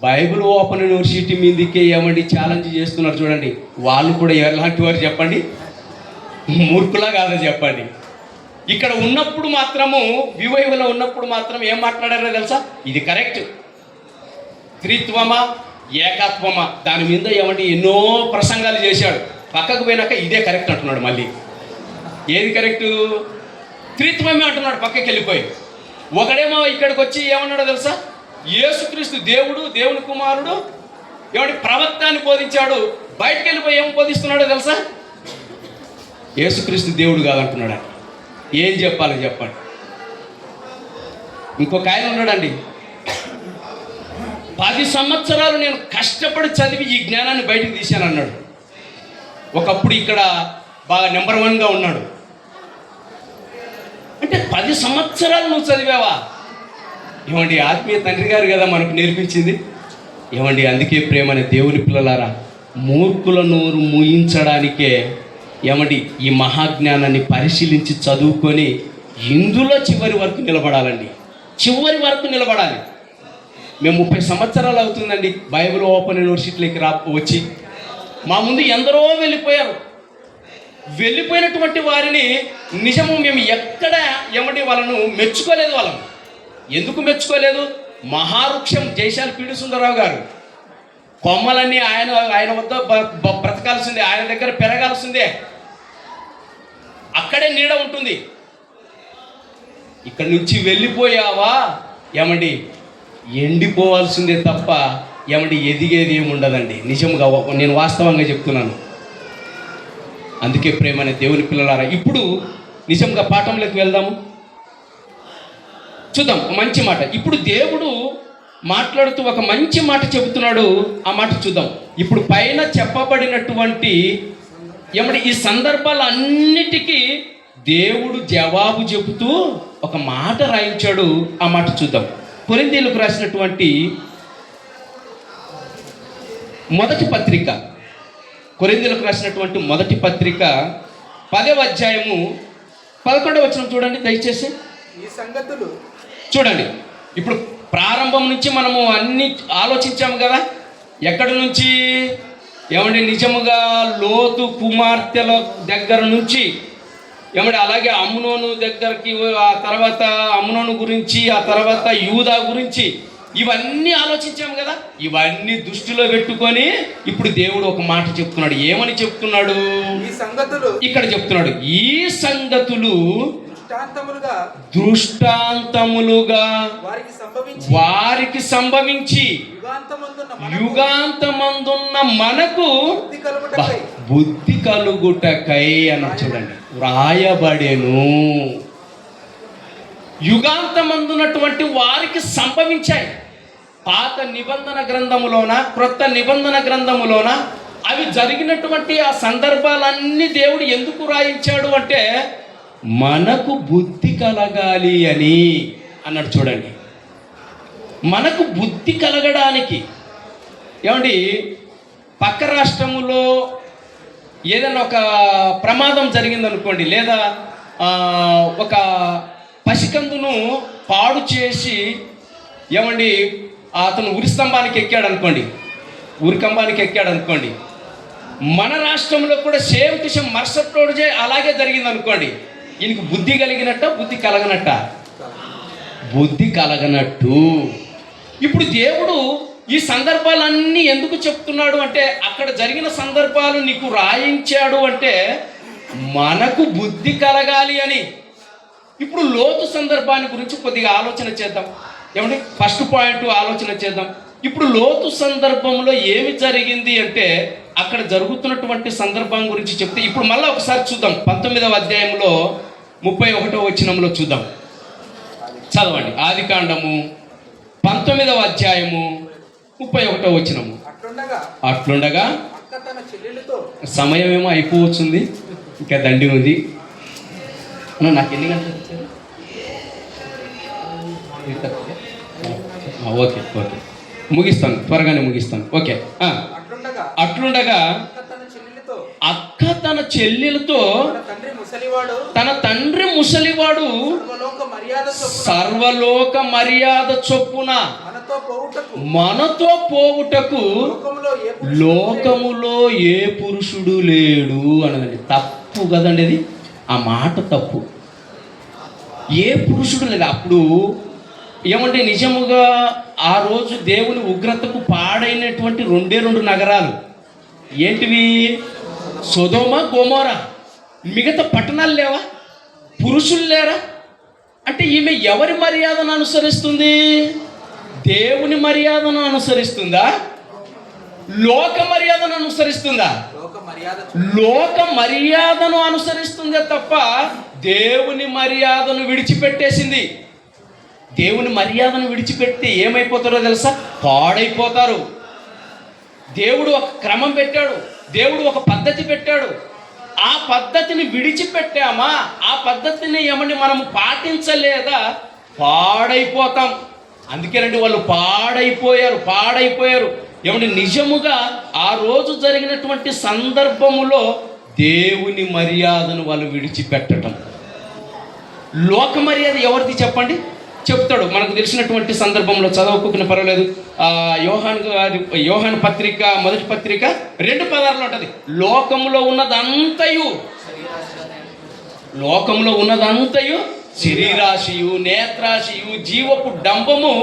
Speaker 1: బైబిల్ ఓపెన్ యూనివర్సిటీ మీదకే ఏమండి ఛాలెంజ్ చేస్తున్నారు చూడండి. వాళ్ళు కూడా ఎలాంటి వారు చెప్పండి? మూర్ఖులా కాదా చెప్పండి? ఇక్కడ ఉన్నప్పుడు మాత్రము వివైవలో ఉన్నప్పుడు మాత్రం ఏం మాట్లాడారో తెలుసా? ఇది కరెక్ట్, త్రిత్వమా ఏకత్వమా దాని మీద ఏమండి ఎన్నో ప్రసంగాలు చేశాడు. పక్కకు పోయినాక ఇదే కరెక్ట్ అంటున్నాడు. మళ్ళీ ఏది కరెక్టు? త్రిత్వమే అంటున్నాడు పక్కకి వెళ్ళిపోయి. ఒకడేమో ఇక్కడికి వచ్చి ఏమన్నాడో తెలుసా? యేసుక్రీస్తు దేవుడు, దేవుని కుమారుడు, ఏమంటే ప్రవక్త అని బోధించాడు. బయటకు వెళ్ళిపోయి ఏం బోధిస్తున్నాడో తెలుసా? యేసుక్రీస్తు దేవుడు కాదంటున్నాడు. ఏం చెప్పాలి చెప్పండి? ఇంకొక ఆయన ఉన్నాడండి, 10 సంవత్సరాలు నేను కష్టపడి చదివి ఈ జ్ఞానాన్ని బయటకు తీశాను అన్నాడు. ఒకప్పుడు ఇక్కడ బాగా నెంబర్ 1గా ఉన్నాడు. అంటే 10 సంవత్సరాలు నువ్వు చదివావా? ఏమండి ఆత్మీయ తండ్రి గారు కదా మనకు నేర్పించింది. ఏమండి అందుకే ప్రేమని దేవుని పిల్లలారా, మూర్ఖుల నోరు మూయించడానికే ఏమండి ఈ మహాజ్ఞానాన్ని పరిశీలించి చదువుకొని ఇందులో చివరి వరకు నిలబడాలండి. చివరి వరకు నిలబడాలి. మేము 30 సంవత్సరాలు అవుతుందండి బైబిల్ ఓపెన్ యూనివర్సిటీలోకి వచ్చి. మా ముందు ఎందరో వెళ్ళిపోయినటువంటి వారిని నిజము మేము ఎక్కడ ఏమండి వాళ్ళను మెచ్చుకోలేదు. వాళ్ళను ఎందుకు మెచ్చుకోలేదు? మహావృక్షం జయశాలి పీడి సుందరరావు గారు, కొమ్మలన్నీ ఆయన వద్ద బ్రతకాల్సిందే, ఆయన దగ్గర పెరగాల్సిందే, అక్కడే నీడ ఉంటుంది. ఇక్కడి నుంచి వెళ్ళిపోయావా ఏమండి ఎండిపోవాల్సిందే తప్ప ఏమండి ఎదిగేది ఏమి ఉండదండి. నిజంగా నేను వాస్తవంగా చెప్తున్నాను. అందుకే ప్రేమనే దేవుని పిల్లలారా, ఇప్పుడు నిజంగా పాఠంలోకి వెళ్దాము. చూద్దాం మంచి మాట. ఇప్పుడు దేవుడు మాట్లాడుతూ ఒక మంచి మాట చెబుతున్నాడు. ఆ మాట చూద్దాం. ఇప్పుడు పైన చెప్పబడినటువంటి ఏమంటే ఈ సందర్భాలన్నిటికీ దేవుడు జవాబు చెబుతూ ఒక మాట రాయించాడు. ఆ మాట చూద్దాం. కొరింథీయులకు రాసినటువంటి మొదటి పత్రిక, కొరింథీయులకు రాసినటువంటి మొదటి పత్రిక 10వ అధ్యాయము 11వ వచనం చూడండి దయచేసి.
Speaker 2: ఈ సంగతులు
Speaker 1: చూడండి. ఇప్పుడు ప్రారంభం నుంచి మనము అన్ని ఆలోచించాము కదా. ఎక్కడి నుంచి ఏమంటే నిజముగా లోతు కుమార్తెల దగ్గర నుంచి ఏమంటే అలాగే అమ్నోను దగ్గరికి, ఆ తర్వాత అమ్నోను గురించి, ఆ తర్వాత యూదా గురించి ఇవన్నీ ఆలోచించాము కదా. ఇవన్నీ దృష్టిలో పెట్టుకొని ఇప్పుడు దేవుడు ఒక మాట చెప్తున్నాడు. ఏమని చెప్తున్నాడు?
Speaker 2: ఈ సంగతులు ఇక్కడ
Speaker 1: చెప్తున్నాడు. ఈ సంగతులు దృష్టాంతములుగా వారికి సంభవించి యుగాంతమందున్న మనకు బుద్ధి కలుగుటకై అని చూడండి వ్రాయబడెను. యుగాంతమందున్నటువంటి వారికి సంభవించాయి. పాత నిబంధన గ్రంథములోన, క్రొత్త నిబంధన గ్రంథములోన అవి జరిగినటువంటి ఆ సందర్భాలన్నీ దేవుడు ఎందుకు రాయించాడు అంటే మనకు బుద్ధి కలగాలి అని అన్నాడు. చూడండి, మనకు బుద్ధి కలగడానికి. ఏమండి పక్క రాష్ట్రములో ఏదైనా ఒక ప్రమాదం జరిగిందనుకోండి, లేదా ఒక పసికందును పాడు చేసి ఏమండి అతను ఉరిస్తంభానికి ఎక్కాడు అనుకోండి, మన రాష్ట్రంలో కూడా సేమ్ టు సేమ్ మరుసటి రోజే అలాగే జరిగింది అనుకోండి. ఈయనకి బుద్ధి కలిగినట్ట, బుద్ధి కలగనట్ట? బుద్ధి కలగనట్టు. ఇప్పుడు దేవుడు ఈ సందర్భాలన్నీ ఎందుకు చెప్తున్నాడు అంటే, అక్కడ జరిగిన సందర్భాలు నీకు రాయించాడు అంటే మనకు బుద్ధి కలగాలి అని. ఇప్పుడు లోతు సందర్భాన్ని గురించి కొద్దిగా ఆలోచన చేద్దాం. ఏమంటే ఫస్ట్ పాయింట్ ఆలోచన చేద్దాం. ఇప్పుడు లోతు సందర్భంలో ఏమి జరిగింది అంటే, అక్కడ జరుగుతున్నటువంటి సందర్భం గురించి చెప్తే ఇప్పుడు మళ్ళీ ఒకసారి చూద్దాం. 19వ అధ్యాయంలో 31వ వచనంలో చూద్దాం. చదవండి. ఆదికాండము 19వ అధ్యాయము 31వ వచనము. అట్లుండగా
Speaker 2: అక్క తన చెల్లెలతో,
Speaker 1: సమయం ఏమో అయిపోవచ్చుంది, ఇంకా దండి ఉంది. నాకు ఎన్ని గంటలు వచ్చారు? ఓకే ఓకే, ముగిస్తాను, త్వరగానే ముగిస్తాను. ఓకే. అట్లుండగా అక్క తన చెల్లెలతో, తన తండ్రి ముసలివాడు సర్వలోక మర్యాద చొప్పున మనతో పోవుటకు లోకములో ఏ పురుషుడు లేడు అన్నదండి. తప్పు కదండి అది, ఆ మాట తప్పు. ఏ పురుషుడు లేదు. అప్పుడు ఏమంటే నిజముగా ఆ రోజు దేవుని ఉగ్రతకు పాడైనటువంటి 2 నగరాలు ఏంటివి? సొదొమ, గొమొర. మిగతా పట్టణాలు లేవా? పురుషులు లేరా? అంటే ఈమె ఎవరి మర్యాదను అనుసరిస్తుంది? దేవుని మర్యాదను అనుసరిస్తుందా? లోక మర్యాదను అనుసరిస్తుందా? లోక మర్యాదను అనుసరిస్తుందే తప్ప దేవుని మర్యాదను విడిచిపెట్టేసింది. దేవుని మర్యాదను విడిచిపెడితే ఏమైపోతారో తెలుసా? పాడైపోతారు. దేవుడు ఒక క్రమం పెట్టాడు, దేవుడు ఒక పద్ధతి పెట్టాడు. ఆ పద్ధతిని విడిచిపెట్టామా, ఆ పద్ధతిని ఏమని మనము పాటించలేదా, పాడైపోతాం. అందుకేనండి వాళ్ళు పాడైపోయారు. ఏమంటే నిజముగా ఆ రోజు జరిగినటువంటి సందర్భములో దేవుని మర్యాదను వాళ్ళు విడిచిపెట్టడం. లోక మర్యాద ఎవరిది చెప్పండి? చెప్తాడు. మనకు తెలిసినటువంటి సందర్భంలో చదవకున్న పర్వాలేదు. యోహాను పత్రిక, మొదటి పత్రిక 2:16 ఉంటుంది. లోకములో ఉన్నదంతయు శరీరాశియు, నేత్రాశియు, జీవపు డంబము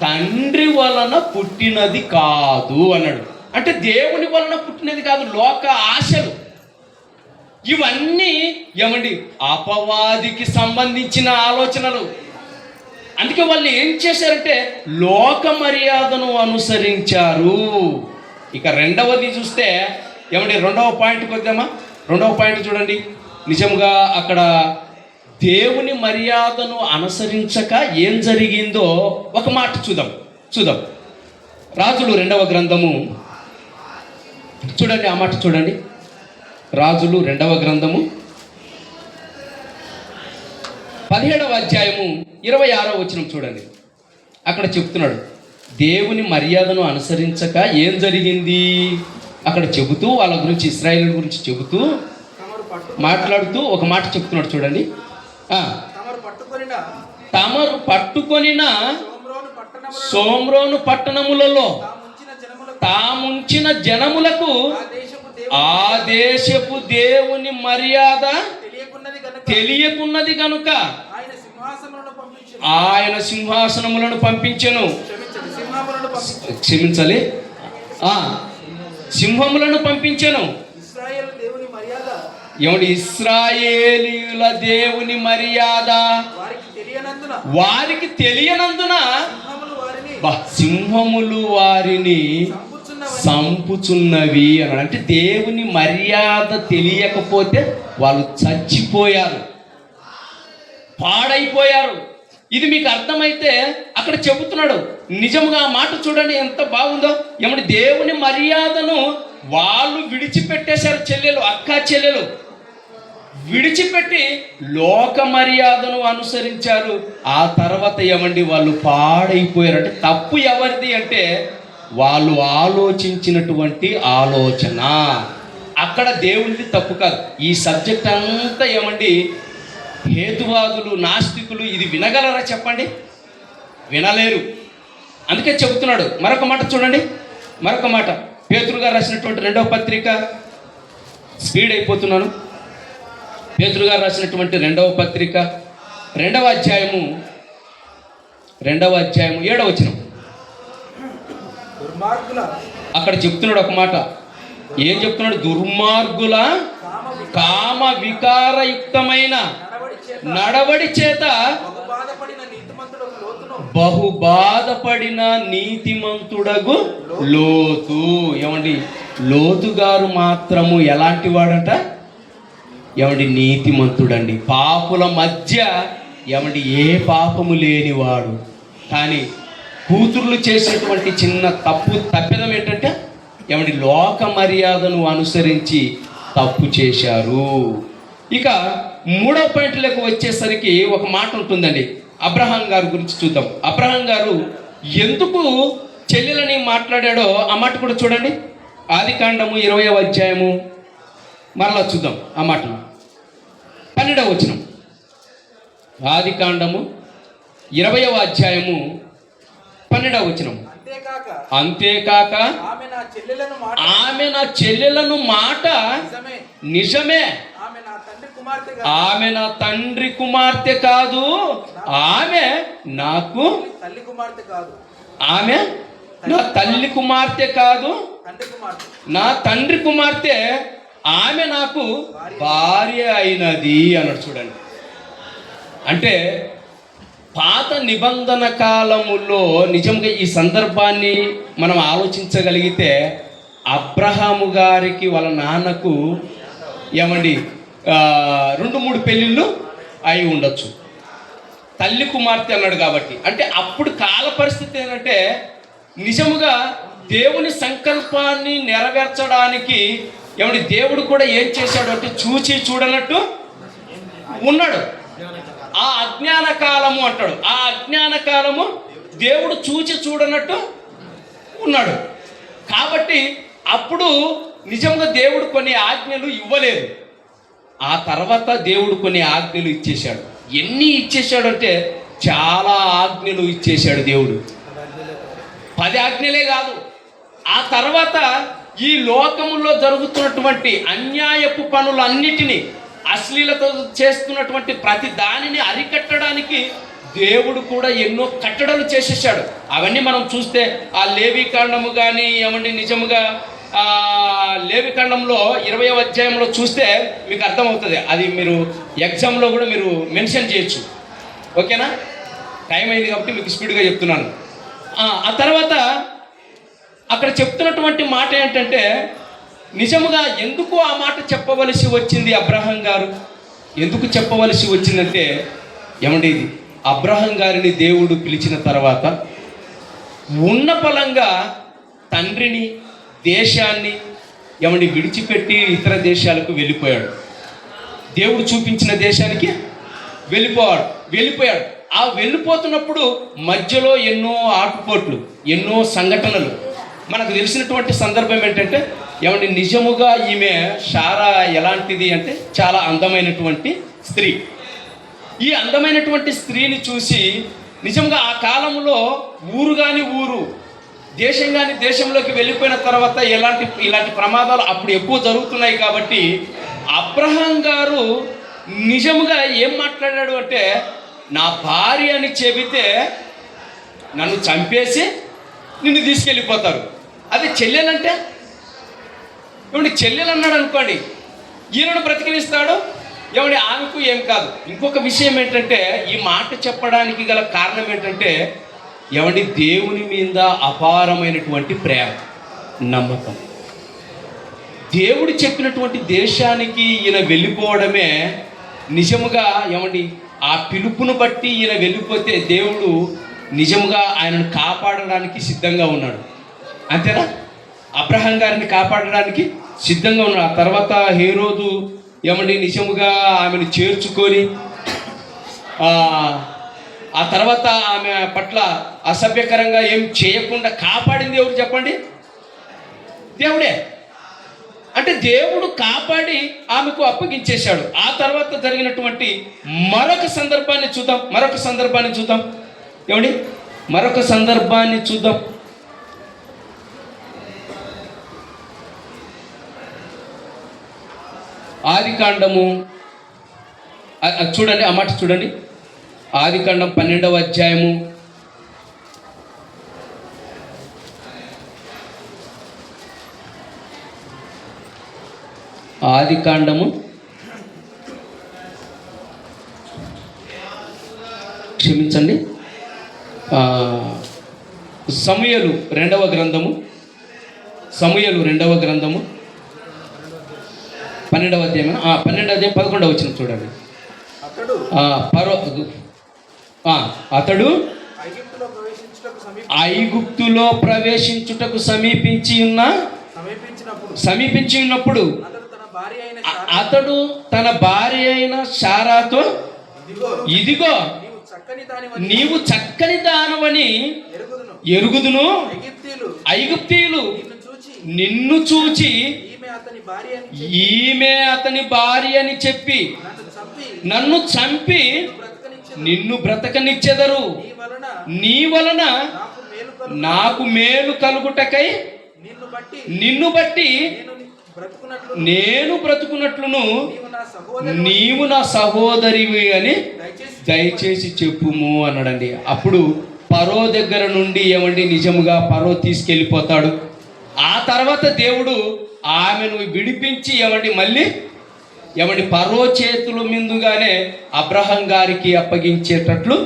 Speaker 1: తండ్రి వలన పుట్టినది కాదు అన్నాడు. అంటే దేవుని వలన పుట్టినది కాదు, లోక ఆశలు. ఇవన్నీ ఏమండి అపవాదికి సంబంధించిన ఆలోచనలు. అందుకే వాళ్ళు ఏం చేశారంటే లోక మర్యాదను అనుసరించారు. ఇక రెండవది చూస్తే ఏమండి, 2వ పాయింట్కి వద్దామా? 2వ పాయింట్ చూడండి. నిజంగా అక్కడ దేవుని మర్యాదను అనుసరించక ఏం జరిగిందో ఒక మాట చూద్దాం. రాజులు 2వ గ్రంథము చూడండి, ఆ మాట చూడండి. రాజులు 2వ గ్రంథము 17వ అధ్యాయము 26వ వచనం చూడండి. అక్కడ చెప్తున్నాడు దేవుని మర్యాదను అనుసరించక ఏం జరిగింది అక్కడ చెబుతూ, వాళ్ళ గురించి, ఇశ్రాయేలు గురించి చెబుతూ మాట్లాడుతూ ఒక మాట చెప్తున్నాడు చూడండి. తమరు పట్టుకొనిన సోమ్రోను పట్టణములలో తాముంచిన జనములకు ఆ దేశపు దేవుని మర్యాద తెలియకున్నది కనుక ఆయన సింహాసనములను పంపించెను. క్షమించాలి, సింహములను పంపించెను. ఏమండి, ఇశ్రాయేలీయుల దేవుని మర్యాద వారికి తెలియనందున సింహములు వారిని సంపుచున్నవి అన్నాడు. అంటే దేవుని మర్యాద తెలియకపోతే వాళ్ళు చచ్చిపోయారు, పాడైపోయారు. ఇది మీకు అర్థమైతే అక్కడ చెబుతున్నాడు. నిజంగా ఆ మాట చూడండి ఎంత బాగుందో. ఏమంటే దేవుని మర్యాదను వాళ్ళు విడిచిపెట్టేశారు. అక్క చెల్లెలు విడిచిపెట్టి లోక మర్యాదను అనుసరించారు. ఆ తర్వాత ఏమండి వాళ్ళు పాడైపోయారు. అంటే తప్పు ఎవరిది అంటే వాళ్ళు ఆలోచించినటువంటి ఆలోచన. అక్కడ దేవునిది తప్పు కాదు. ఈ సబ్జెక్ట్ అంతా ఏమండి హేతువాదులు, నాస్తికులు ఇది వినగలరా చెప్పండి? వినలేరు. అందుకే చెబుతున్నాడు. మరొక మాట చూడండి, మరొక మాట. పేతురు గారు రాసినటువంటి 2వ పత్రిక, స్పీడ్ అయిపోతున్నాను. పేతురు గారు రాసినటువంటి 2వ పత్రిక 2వ అధ్యాయము 2వ అధ్యాయము 7వ వచనం.
Speaker 2: దుర్మార్గుల
Speaker 1: అక్కడ చెప్తున్నాడు ఒక మాట. ఏం చెప్తున్నాడు? దుర్మార్గుల కామ వికారయుక్తమైన నడవడి చేత బహు బాధపడిన నీతిమంతుడగు లోతు. ఏమండి, లోతు గారు మాత్రము ఎలాంటి వాడట? ఏమండి, నీతిమంతుడండి. పాపుల మధ్య ఏమండి ఏ పాపము లేనివాడు. కానీ కూతుర్లు చేసేటువంటి చిన్న తప్పిదం ఏంటంటే ఏమండి లోక మర్యాదను అనుసరించి తప్పు చేశారు. ఇక 3వ పాయింట్లకు వచ్చేసరికి ఒక మాట ఉంటుందండి. అబ్రహాం గారి గురించి చూద్దాం. అబ్రహాం గారు ఎందుకు చెల్లెలని మాట్లాడాడో ఆ మాట కూడా చూడండి. ఆదికాండము 20వ అధ్యాయము మరలా చూద్దాం ఆ మాటను. 12వ వచనం. ఆదికాండము 20వ అధ్యాయము 12వ వచనం. అంతేకాక ఆమె నా చెల్లెలను మాట నిజమే, ఆమె నా తండ్రి కుమార్తె కాదు, ఆమె నాకు ఆమె నా తల్లి కుమార్తె కాదు, నా తండ్రి కుమార్తె, ఆమె నాకు భార్య అయినది అన్నాడు. చూడండి, అంటే పాత నిబంధన కాలములో నిజంగా ఈ సందర్భాన్ని మనం ఆలోచించగలిగితే అబ్రహాము గారికి వాళ్ళ నాన్నకు ఏమండి 2-3 పెళ్ళిళ్ళు అయి ఉండొచ్చు. తల్లి కుమార్తె అన్నాడు కాబట్టి, అంటే అప్పుడు కాల పరిస్థితి ఏంటంటే నిజముగా దేవుని సంకల్పాన్ని నెరవేర్చడానికి ఏమండి దేవుడు కూడా ఏం చేశాడు అంటే చూచి చూడనట్టు ఉన్నాడు. ఆ అజ్ఞాన కాలము అంటాడు. ఆ అజ్ఞాన కాలము దేవుడు చూచి చూడనట్టు ఉన్నాడు. కాబట్టి అప్పుడు నిజంగా దేవుడు కొన్ని ఆజ్ఞలు ఇవ్వలేదు. ఆ తర్వాత దేవుడు కొన్ని ఆజ్ఞలు ఇచ్చేశాడు. ఎన్ని ఇచ్చేశాడు అంటే చాలా ఆజ్ఞలు ఇచ్చేశాడు దేవుడు. 10 ఆజ్ఞలే కాదు. ఆ తర్వాత ఈ లోకములో జరుగుతున్నటువంటి అన్యాయపు పనులన్నిటినీ, అశ్లీలత చేస్తున్నటువంటి ప్రతి దానిని అరికట్టడానికి దేవుడు కూడా ఎన్నో కట్టడలు చేసేసాడు. అవన్నీ మనం చూస్తే ఆ లేవికాండము కానీ ఏమండి నిజముగా లేవికాండంలో 20వ అధ్యాయంలో చూస్తే మీకు అర్థమవుతుంది. అది మీరు ఎగ్జామ్లో కూడా మీరు మెన్షన్ చేయొచ్చు. ఓకేనా? టైం అయింది కాబట్టి మీకు స్పీడ్గా చెప్తున్నాను. ఆ తర్వాత అక్కడ చెప్తున్నటువంటి మాట ఏంటంటే నిజముగా ఎందుకు ఆ మాట చెప్పవలసి వచ్చింది అబ్రహాం గారు? ఎందుకు చెప్పవలసి వచ్చిందంటే ఏమండి అబ్రహాం గారిని దేవుడు పిలిచిన తర్వాత ఉన్న ఫలంగా తండ్రిని దేశాన్ని ఏమండి విడిచిపెట్టి ఇతర దేశాలకు వెళ్ళిపోయాడు. దేవుడు చూపించిన దేశానికి వెళ్ళిపోయాడు. ఆ వెళ్ళిపోతున్నప్పుడు మధ్యలో ఎన్నో ఆటుపోట్లు, ఎన్నో సంఘటనలు. మనకు తెలిసినటువంటి సందర్భం ఏంటంటే ఏమంటే నిజముగా ఈమె షారా ఎలాంటిది అంటే చాలా అందమైనటువంటి స్త్రీ. ఈ అందమైనటువంటి స్త్రీని చూసి నిజంగా ఆ కాలంలో ఊరు కాని ఊరు, దేశం కాని దేశంలోకి వెళ్ళిపోయిన తర్వాత ఇలాంటి ప్రమాదాలు అప్పుడు ఎక్కువ జరుగుతున్నాయి. కాబట్టి అబ్రహాం గారు నిజముగా ఏం మాట్లాడాడు అంటే నా భార్య అని చెబితే నన్ను చంపేసి నిన్ను తీసుకెళ్ళిపోతారు. అది చెల్లెలంటే ఏమండి చెల్లెలు అన్నాడు అనుకోండి, ఈయనను బ్రతికినిస్తాడు. ఏమండి ఆమెకు ఏం కాదు. ఇంకొక విషయం ఏంటంటే ఈ మాట చెప్పడానికి గల కారణం ఏంటంటే ఏమండి దేవుని మీద అపారమైనటువంటి ప్రేమ, నమ్మకం. దేవుడు చెప్పినటువంటి దేశానికి ఈయన వెళ్ళిపోవడమే నిజముగా ఏమండి ఆ పిలుపును బట్టి ఈయన వెళ్ళిపోతే దేవుడు నిజముగా ఆయనను కాపాడడానికి సిద్ధంగా ఉన్నాడు. అంతేనా? అబ్రహాం గారిని కాపాడడానికి సిద్ధంగా ఉన్నాడు. ఆ తర్వాత హేరోదు ఏమండి నిజముగా ఆమెను చేర్చుకొని ఆ తర్వాత ఆమె పట్ల అసభ్యకరంగా ఏం చేయకుండా కాపాడింది ఎవరు చెప్పండి? దేవుడే. అంటే దేవుడు కాపాడి ఆమెకు అప్పగించేశాడు. ఆ తర్వాత జరిగినటువంటి మరొక సందర్భాన్ని చూద్దాం. ఏమండి మరొక సందర్భాన్ని చూద్దాం. ఆదికాండము చూడండి, ఆ మాట చూడండి. ఆదికాండం 12వ అధ్యాయము ఆదికాండము క్షమించండి, సమూయేలు రెండవ గ్రంథము 12వ అధ్యాయం 11వ వచనం చూడండి. అతడు ఐగుప్తులో ప్రవేశించుటకు సమీపించి ఉన్నప్పుడు అతడు తన భార్య అయిన శారాతో, ఇదిగో నీవు చక్కని దానవని ఎరుగుదును, ఐగుప్తీయులు నిన్ను చూచి ఈమె అతని భార్య అని చెప్పి నన్ను చంపి నిన్ను బ్రతకనిచ్చెదరు. నీ వలన నాకు మేలు కలుగుటకై నిన్ను బట్టి నేను బ్రతుకున్నట్లును నీవు నా సహోదరివి అని దయచేసి చెప్పుము అన్నాడండి. అప్పుడు ఫరో దగ్గర నుండి నిజముగా ఫరో తీసుకెళ్ళిపోతాడు. ఆ తర్వాత దేవుడు ఆమెను విడిపించి మళ్ళీ ఫరో చేతుల మీదుగానే అబ్రహం గారికి అప్పగించేటట్లు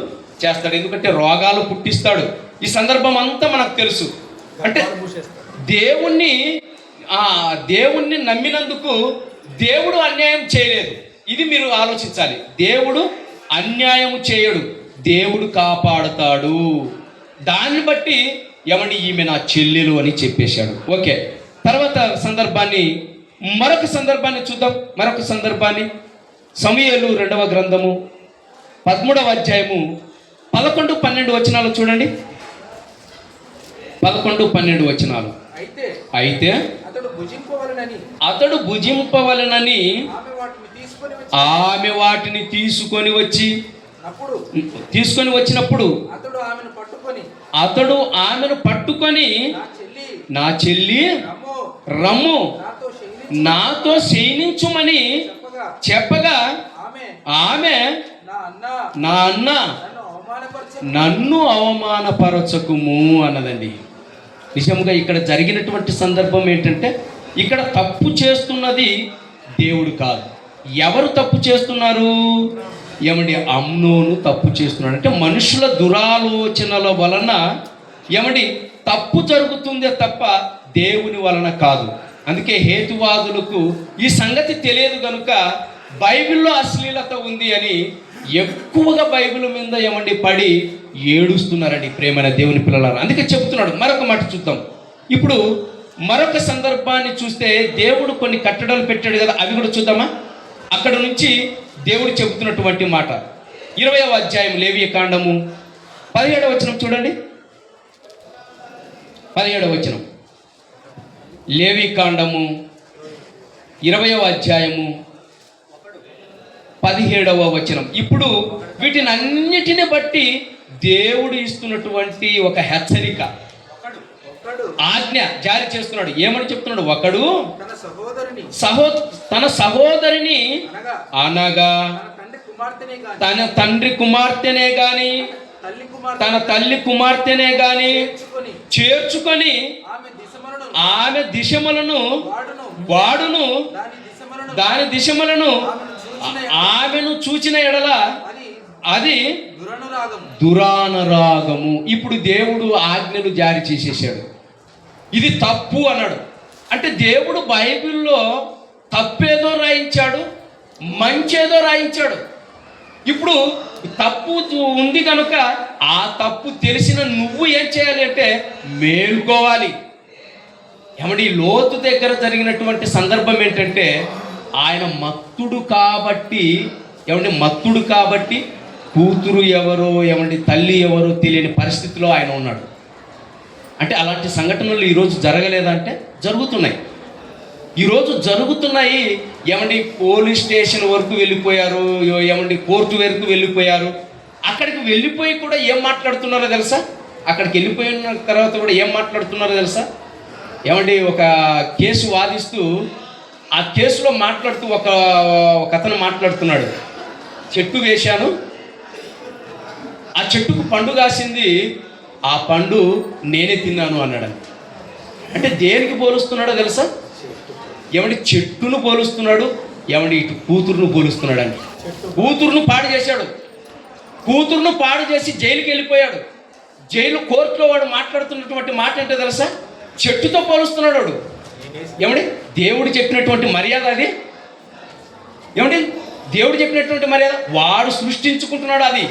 Speaker 1: చేస్తాడు. ఎందుకంటే రోగాలు పుట్టిస్తాడు. ఈ సందర్భం అంతా మనకు తెలుసు. అంటే దేవుణ్ణి నమ్మినందుకు దేవుడు అన్యాయం చేయలేదు. ఇది మీరు ఆలోచించాలి. దేవుడు అన్యాయం చేయడు, దేవుడు కాపాడుతాడు. దాన్ని బట్టి ఈమె నా చెల్లెలు అని చెప్పేశాడు. ఓకే, తర్వాత మరొక సందర్భాన్ని చూద్దాం. సమూయేలు 2వ గ్రంథము 13వ అధ్యాయము 11-12 వచనాలు చూడండి. 11-12 వచనాలు. అయితే అతడు భుజింపవలనని ఆమె వాటిని తీసుకొని వచ్చినప్పుడు అతడు ఆమెను పట్టుకొని నా చెల్లి రమ్ము నాతో శయనించుమని చెప్పగా ఆమె నా అన్న నన్ను అవమానపరచకుము అన్నదండి. నిజంగా ఇక్కడ జరిగినటువంటి సందర్భం ఏంటంటే, ఇక్కడ తప్పు చేస్తున్నది దేవుడు కాదు. ఎవరు తప్పు చేస్తున్నారు? అమ్నోను తప్పు చేస్తున్నాడు. అంటే మనుషుల దురాలోచనల వలన తప్పు జరుగుతుందే తప్ప దేవుని వలన కాదు. అందుకే హేతువాదులకు ఈ సంగతి తెలియదు కనుక బైబిల్లో అశ్లీలత ఉంది అని ఎక్కువగా బైబిల్ మీద పడి ఏడుస్తున్నారండి ప్రేమైన దేవుని పిల్లలారా. అందుకే చెప్తున్నాడు. మరొక మాట చూద్దాం. ఇప్పుడు మరొక సందర్భాన్ని చూస్తే దేవుడు కొన్ని కట్టడాలు పెట్టాడు కదా, అవి కూడా చూద్దామా? అక్కడ నుంచి దేవుడు చెబుతున్నటువంటి మాట 20వ అధ్యాయం లేవియకాండము 17వ వచనం చూడండి. 17వ వచనం లేవికాండము 20వ అధ్యాయము 17వ వచనం. ఇప్పుడు వీటిని అన్నిటిని బట్టి దేవుడు ఇస్తున్నటువంటి ఒక హెచ్చరిక, ఆజ్ఞ జారీ చేస్తున్నాడు. ఏమని చెప్తున్నాడు? ఒకడు తన సహోదరిని అనగా తన తండ్రి కుమార్తెనే గాని తన తల్లి కుమార్తెనే గాని చేర్చుకొని ఆమె దిశములను వాడును దాని దిశములను ఆమెను చూచిన ఎడల అది దురానురాగము. ఇప్పుడు దేవుడు ఆజ్ఞలు జారీ చేసేసాడు. ఇది తప్పు అన్నాడు. అంటే దేవుడు బైబిల్లో తప్పేదో రాయించాడు, మంచేదో రాయించాడు. ఇప్పుడు తప్పు ఉంది కనుక ఆ తప్పు తెలిసిన నువ్వు ఏం చేయాలి అంటే మేలుకోవాలి. లోతు దగ్గర జరిగినటువంటి సందర్భం ఏంటంటే, ఆయన మత్తుడు కాబట్టి కూతురు ఎవరో తల్లి ఎవరో తెలియని పరిస్థితిలో ఆయన ఉన్నాడు. అంటే అలాంటి సంఘటనలు ఈరోజు జరగలేదంటే జరుగుతున్నాయి. ఈరోజు జరుగుతున్నాయి. పోలీస్ స్టేషన్ వరకు వెళ్ళిపోయారు, కోర్టు వరకు వెళ్ళిపోయారు. అక్కడికి వెళ్ళిపోయి కూడా ఏం మాట్లాడుతున్నారో తెలుసా? అక్కడికి వెళ్ళిపోయిన తర్వాత కూడా ఏం మాట్లాడుతున్నారో తెలుసా? ఒక కేసు వాదిస్తూ ఆ కేసులో మాట్లాడుతూ ఒక అతను మాట్లాడుతున్నాడు. చెట్టు వేశాను, ఆ చెట్టుకు పండు కాసింది, ఆ పండు నేనే తిన్నాను అన్నాడు. అంటే దేనికి పోలుస్తున్నాడో తెలుసా? ఏమండి చెట్టును పోలుస్తున్నాడు, ఏమండి ఇటు కూతురును పోలుస్తున్నాడు అండి. కూతురును పాడు చేశాడు, కూతురును పాడు చేసి జైలుకి వెళ్ళిపోయాడు. జైలు కోర్టులో వాడు మాట్లాడుతున్నటువంటి మాట ఏంటో తెలుసా? చెట్టుతో పోలుస్తున్నాడు వాడు. ఏమండి దేవుడు చెప్పినటువంటి మర్యాద అది? ఏమండి దేవుడు చెప్పినటువంటి మర్యాద వాడు సృష్టించుకుంటున్నాడు అది.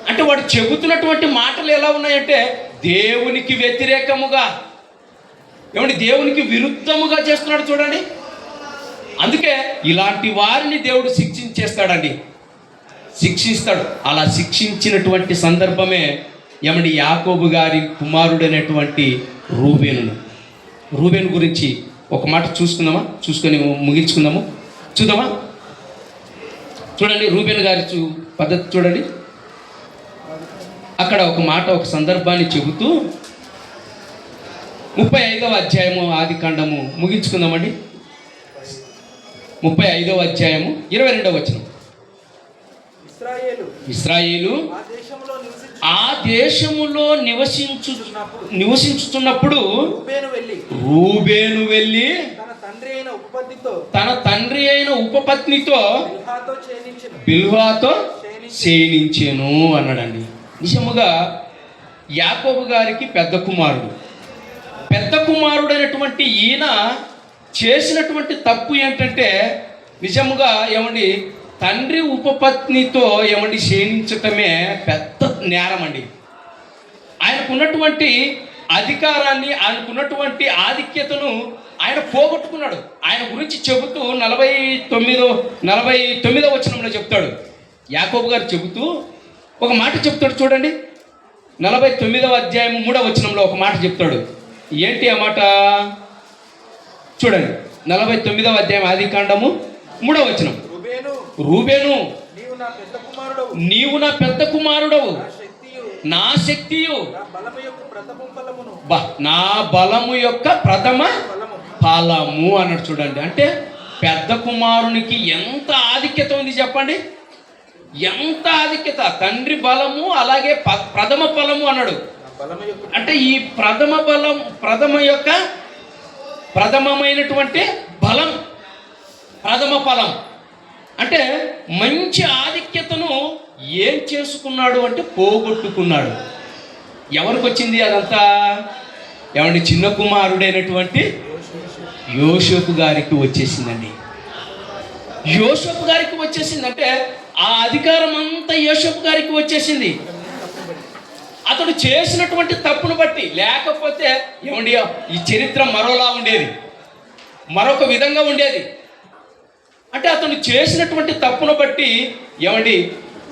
Speaker 1: అంటే వాడు చెబుతున్నటువంటి మాటలు ఎలా ఉన్నాయంటే దేవునికి వ్యతిరేకముగా, ఏమండి దేవునికి విరుద్ధముగా చేస్తున్నాడు చూడండి. అందుకే ఇలాంటి వారిని దేవుడు శిక్షించేస్తాడండి, శిక్షిస్తాడు. అలా శిక్షించినటువంటి సందర్భమే ఏమండి యాకోబు గారి కుమారుడైనటువంటి రూబేను గురించి ఒక మాట చూసుకుందామా? చూసుకొని ముగించుకుందాము. చూద్దామా? చూడండి రూబేను గారి పద్ధతి చూడండి. అక్కడ ఒక మాట, ఒక సందర్భాన్ని చెబుతూ 35వ అధ్యాయము ఆదికాండము ముగించుకుందామండి. 35వ అధ్యాయము 22వ వచనం. ఇశ్రాయేలు ఆ దేశములో నివసించుతున్నప్పుడు రూబేను వెళ్ళి తన తండ్రి అయిన ఉపపత్నితో బిల్హాతో శయనించెను అన్నాడండి. నిజముగా యాకోబు గారికి పెద్ద కుమారుడైనటువంటి ఈయన చేసినటువంటి తప్పు ఏంటంటే నిజముగా ఏమండి తండ్రి ఉపపత్నితో ఏమండి శయనించటమే పెద్ద నేరం అండి. ఆయనకున్నటువంటి అధికారాన్ని, ఆయనకున్నటువంటి ఆధిక్యతను ఆయన పోగొట్టుకున్నాడు. ఆయన గురించి చెబుతూ 49వ వచనంలో చెప్తాడు. యాకోబు గారు చెబుతూ ఒక మాట చెప్తాడు చూడండి. 49వ అధ్యాయం 3వ వచనంలో ఒక మాట చెప్తాడు. ఏంటి ఆ మాట చూడండి. 49వ అధ్యాయం ఆదికాండము 3వ వచనం. రూబేను నీవు నా పెద్ద కుమారుడవు, నా శక్తియు, నా బలము యొక్క ప్రథమ ఫలము అన్నాడు చూడండి. అంటే పెద్ద కుమారునికి ఎంత ఆధిక్యత ఉంది చెప్పండి, ఎంత ఆధిక్యత. తండ్రి బలము అలాగే ప్రథమ ఫలము అన్నాడు. అంటే ఈ ప్రథమమైనటువంటి బలం, ప్రథమ ఫలం అంటే మంచి ఆధిక్యతను ఏం చేసుకున్నాడు అంటే పోగొట్టుకున్నాడు. ఎవరికి వచ్చింది అదంతా? ఏమండి చిన్న కుమారుడైనటువంటి యోసేపు గారికి వచ్చేసిందండి. యోసేపు గారికి వచ్చేసిందంటే ఆ అధికారం అంతా యోసేపు గారికి వచ్చేసింది. అతడు చేసినటువంటి తప్పును బట్టి. లేకపోతే ఏమండి ఈ చరిత్ర మరోలా ఉండేది, మరొక విధంగా ఉండేది. అంటే అతను చేసినటువంటి తప్పును బట్టి ఏమండి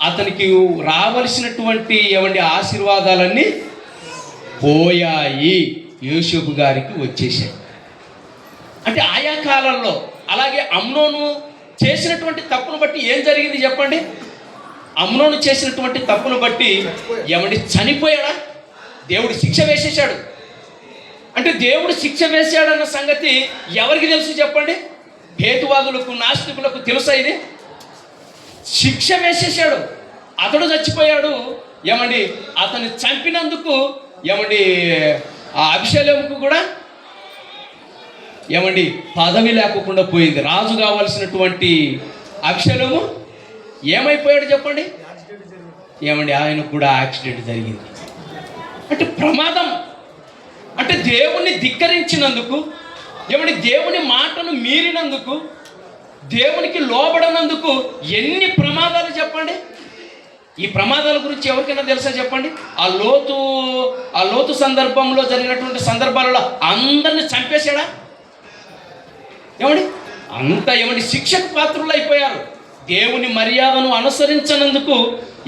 Speaker 1: అతనికి రావలసినటువంటి ఏమండి ఆశీర్వాదాలన్నీ పోయాయి, యోసేపు గారికి వచ్చేసాయి. అంటే ఆయా కాలంలో అలాగే అమ్నోను చేసినటువంటి తప్పును బట్టి ఏం జరిగింది చెప్పండి? అమ్నోను చేసినటువంటి తప్పును బట్టి ఏమండి చనిపోయాడా? దేవుడు శిక్ష వేసేశాడు. అంటే దేవుడు శిక్ష వేసాడన్న సంగతి ఎవరికి తెలుసు చెప్పండి? హేతువాదులకు, నాస్తికులకు తెలుసా ఇది? శిక్ష వేసేసాడు, అతడు చచ్చిపోయాడు. ఏమండి అతన్ని చంపినందుకు ఏమండి ఆ అభిషేకంకు కూడా ఏమండి పదవి లేకుండా పోయింది. రాజు కావాల్సినటువంటి అభిషేకము ఏమైపోయాడు చెప్పండి? ఏమండి ఆయనకు కూడా యాక్సిడెంట్ జరిగింది. అంటే ప్రమాదం. అంటే దేవుణ్ణి ధిక్కరించినందుకు, ఏమండి దేవుని మాటను మీరినందుకు, దేవునికి లోబడనందుకు ఎన్ని ప్రమాదాలు చెప్పండి. ఈ ప్రమాదాల గురించి ఎవరికైనా తెలుసా చెప్పండి? ఆ లోతు సందర్భంలో జరిగినటువంటి సందర్భాలలో అందరిని చంపేశాడా? ఏమండి అంత ఏమండి శిక్షకు పాత్రులు అయిపోయారు. దేవుని మర్యాదను అనుసరించనందుకు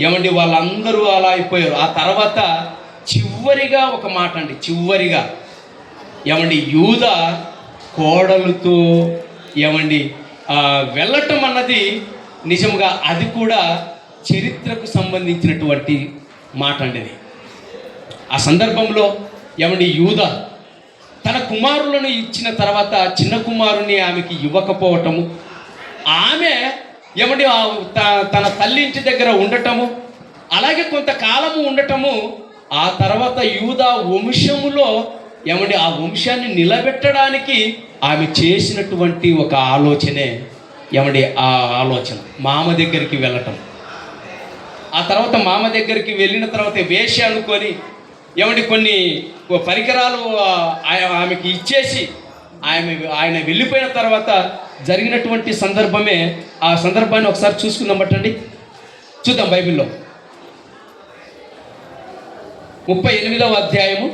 Speaker 1: ఏమండి వాళ్ళందరూ అలా అయిపోయారు. ఆ తర్వాత చివరిగా ఒక మాట అండి, చివరిగా ఏమండి యూదా కోడలుతో ఏమండి వెళ్ళటం అన్నది నిజంగా అది కూడా చరిత్రకు సంబంధించినటువంటి మాట అండి. ఆ సందర్భంలో ఏమండి యూదా తన కుమారులను ఇచ్చిన తర్వాత చిన్న కుమారుని ఆమెకి ఇవ్వకపోవటము, ఆమె ఏమండి తన తల్లి ఇంటి దగ్గర ఉండటము, అలాగే కొంతకాలము ఉండటము, ఆ తర్వాత యూదా వంశములో ఏమండి ఆ వంశాన్ని నిలబెట్టడానికి ఆమె చేసినటువంటి ఒక ఆలోచనే ఏమండి ఆ ఆలోచన మామ దగ్గరికి వెళ్ళటం. ఆ తర్వాత మామ దగ్గరికి వెళ్ళిన తర్వాత వేష అనుకొని ఏమండి కొన్ని పరికరాలు ఆమెకి ఇచ్చేసి ఆయన వెళ్ళిపోయిన తర్వాత జరిగినటువంటి సందర్భమే. ఆ సందర్భాన్ని ఒకసారి చూసుకుందాం బట్టండి, చూద్దాం బైబిల్లో 38వ అధ్యాయము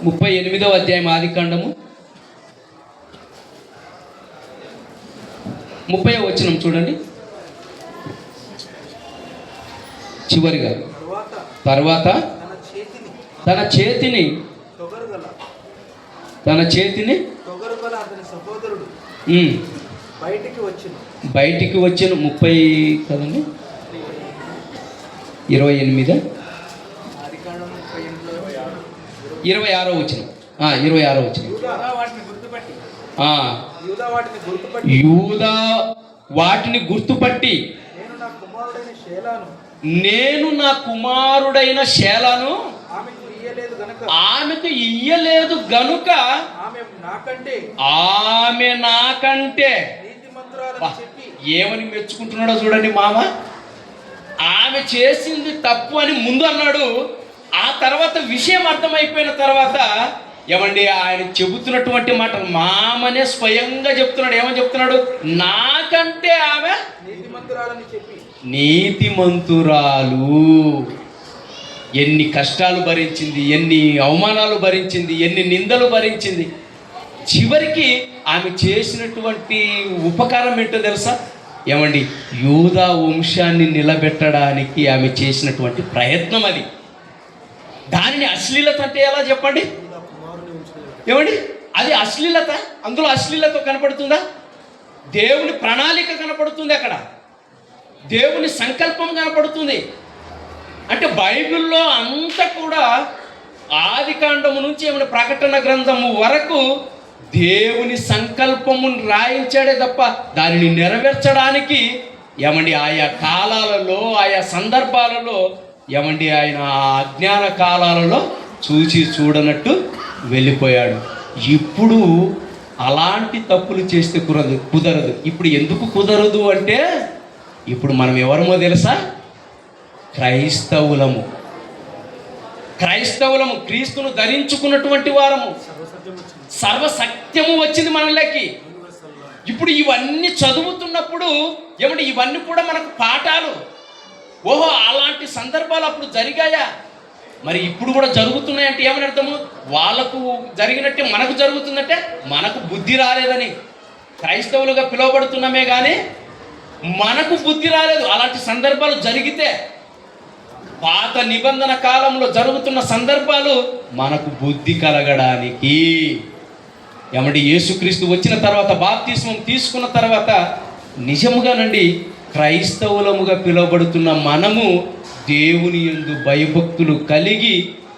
Speaker 1: 38వ అధ్యాయం ఆదికాండము 30వ వచనం చూడండి. చివరిగా తర్వాత తన చేతిని
Speaker 2: అతని సహోదరుడు
Speaker 1: బయటికి వచ్చిన 30 కదండి 28 26వ వచనం 26వ వచనం. యూదా వాటిని గుర్తుపట్టి నేను నా కుమారుడైన షేలాను ఆమెకు ఇయ్యలేదు గనుక ఆమె నాకంటే ఏమని మెచ్చుకుంటున్నాడో చూడండి మామ. ఆమె చేసింది తప్పు అని ముందు అన్నాడు. ఆ తర్వాత విషయం అర్థమైపోయిన తర్వాత ఏమండి ఆయన చెబుతున్నటువంటి మాట మామనే స్వయంగా చెప్తున్నాడు. ఏమని చెప్తున్నాడు? నాకంటే ఆమె నీతిమంతురాలు. ఎన్ని కష్టాలు భరించింది, ఎన్ని అవమానాలు భరించింది, ఎన్ని నిందలు భరించింది. చివరికి ఆమె చేసినటువంటి ఉపకారం ఏంటో తెలుసా ఏమండి? యూదా వంశాన్ని నిలబెట్టడానికి ఆమె చేసినటువంటి ప్రయత్నం అది. దానిని అశ్లీలత అంటే ఎలా చెప్పండి ఏమండి? అది అశ్లీలత. అందులో అశ్లీలత కనపడుతుందా? దేవుని ప్రణాళిక కనపడుతుంది, అక్కడ దేవుని సంకల్పం కనపడుతుంది. అంటే బైబిల్లో అంతా కూడా ఆదికాండము నుంచి ఏమైనా ప్రకటన గ్రంథము వరకు దేవుని సంకల్పమును రాయించాడే తప్ప దానిని నెరవేర్చడానికి ఏమండి ఆయా కాలాలలో ఆయా సందర్భాలలో ఏమండి ఆయన అజ్ఞాన కాలాలలో చూసి చూడనట్టు వెళ్ళిపోయాడు. ఇప్పుడు అలాంటి తప్పులు చేస్తే కుదరదు. ఇప్పుడు ఎందుకు కుదరదు అంటే ఇప్పుడు మనం ఎవరమో తెలుసా? క్రైస్తవులము. క్రీస్తును ధరించుకున్నటువంటి వారము. సర్వసత్యము వచ్చింది మనలోకి. ఇప్పుడు ఇవన్నీ చదువుతున్నప్పుడు ఏమంటే ఇవన్నీ కూడా మనకు పాఠాలు. ఓహో అలాంటి సందర్భాలు అప్పుడు జరిగాయా, మరి ఇప్పుడు కూడా జరుగుతున్నాయంటే ఏమని అర్థము? వాళ్ళకు జరిగినట్టే మనకు జరుగుతుందంటే మనకు బుద్ధి రాలేదని. క్రైస్తవులుగా పిలువబడుతున్నామే కానీ మనకు బుద్ధి రాలేదు. అలాంటి సందర్భాలు జరిగితే పాత నిబంధన కాలంలో జరుగుతున్న సందర్భాలు మనకు బుద్ధి కలగడానికి ఏమంటే యేసుక్రీస్తు వచ్చిన తర్వాత బాప్తిస్మం తీసుకున్న తర్వాత నిజముగానండి క్రైస్తవులముగా పిలువబడుతున్న మనము దేవుని యందు భయభక్తులు కలిగి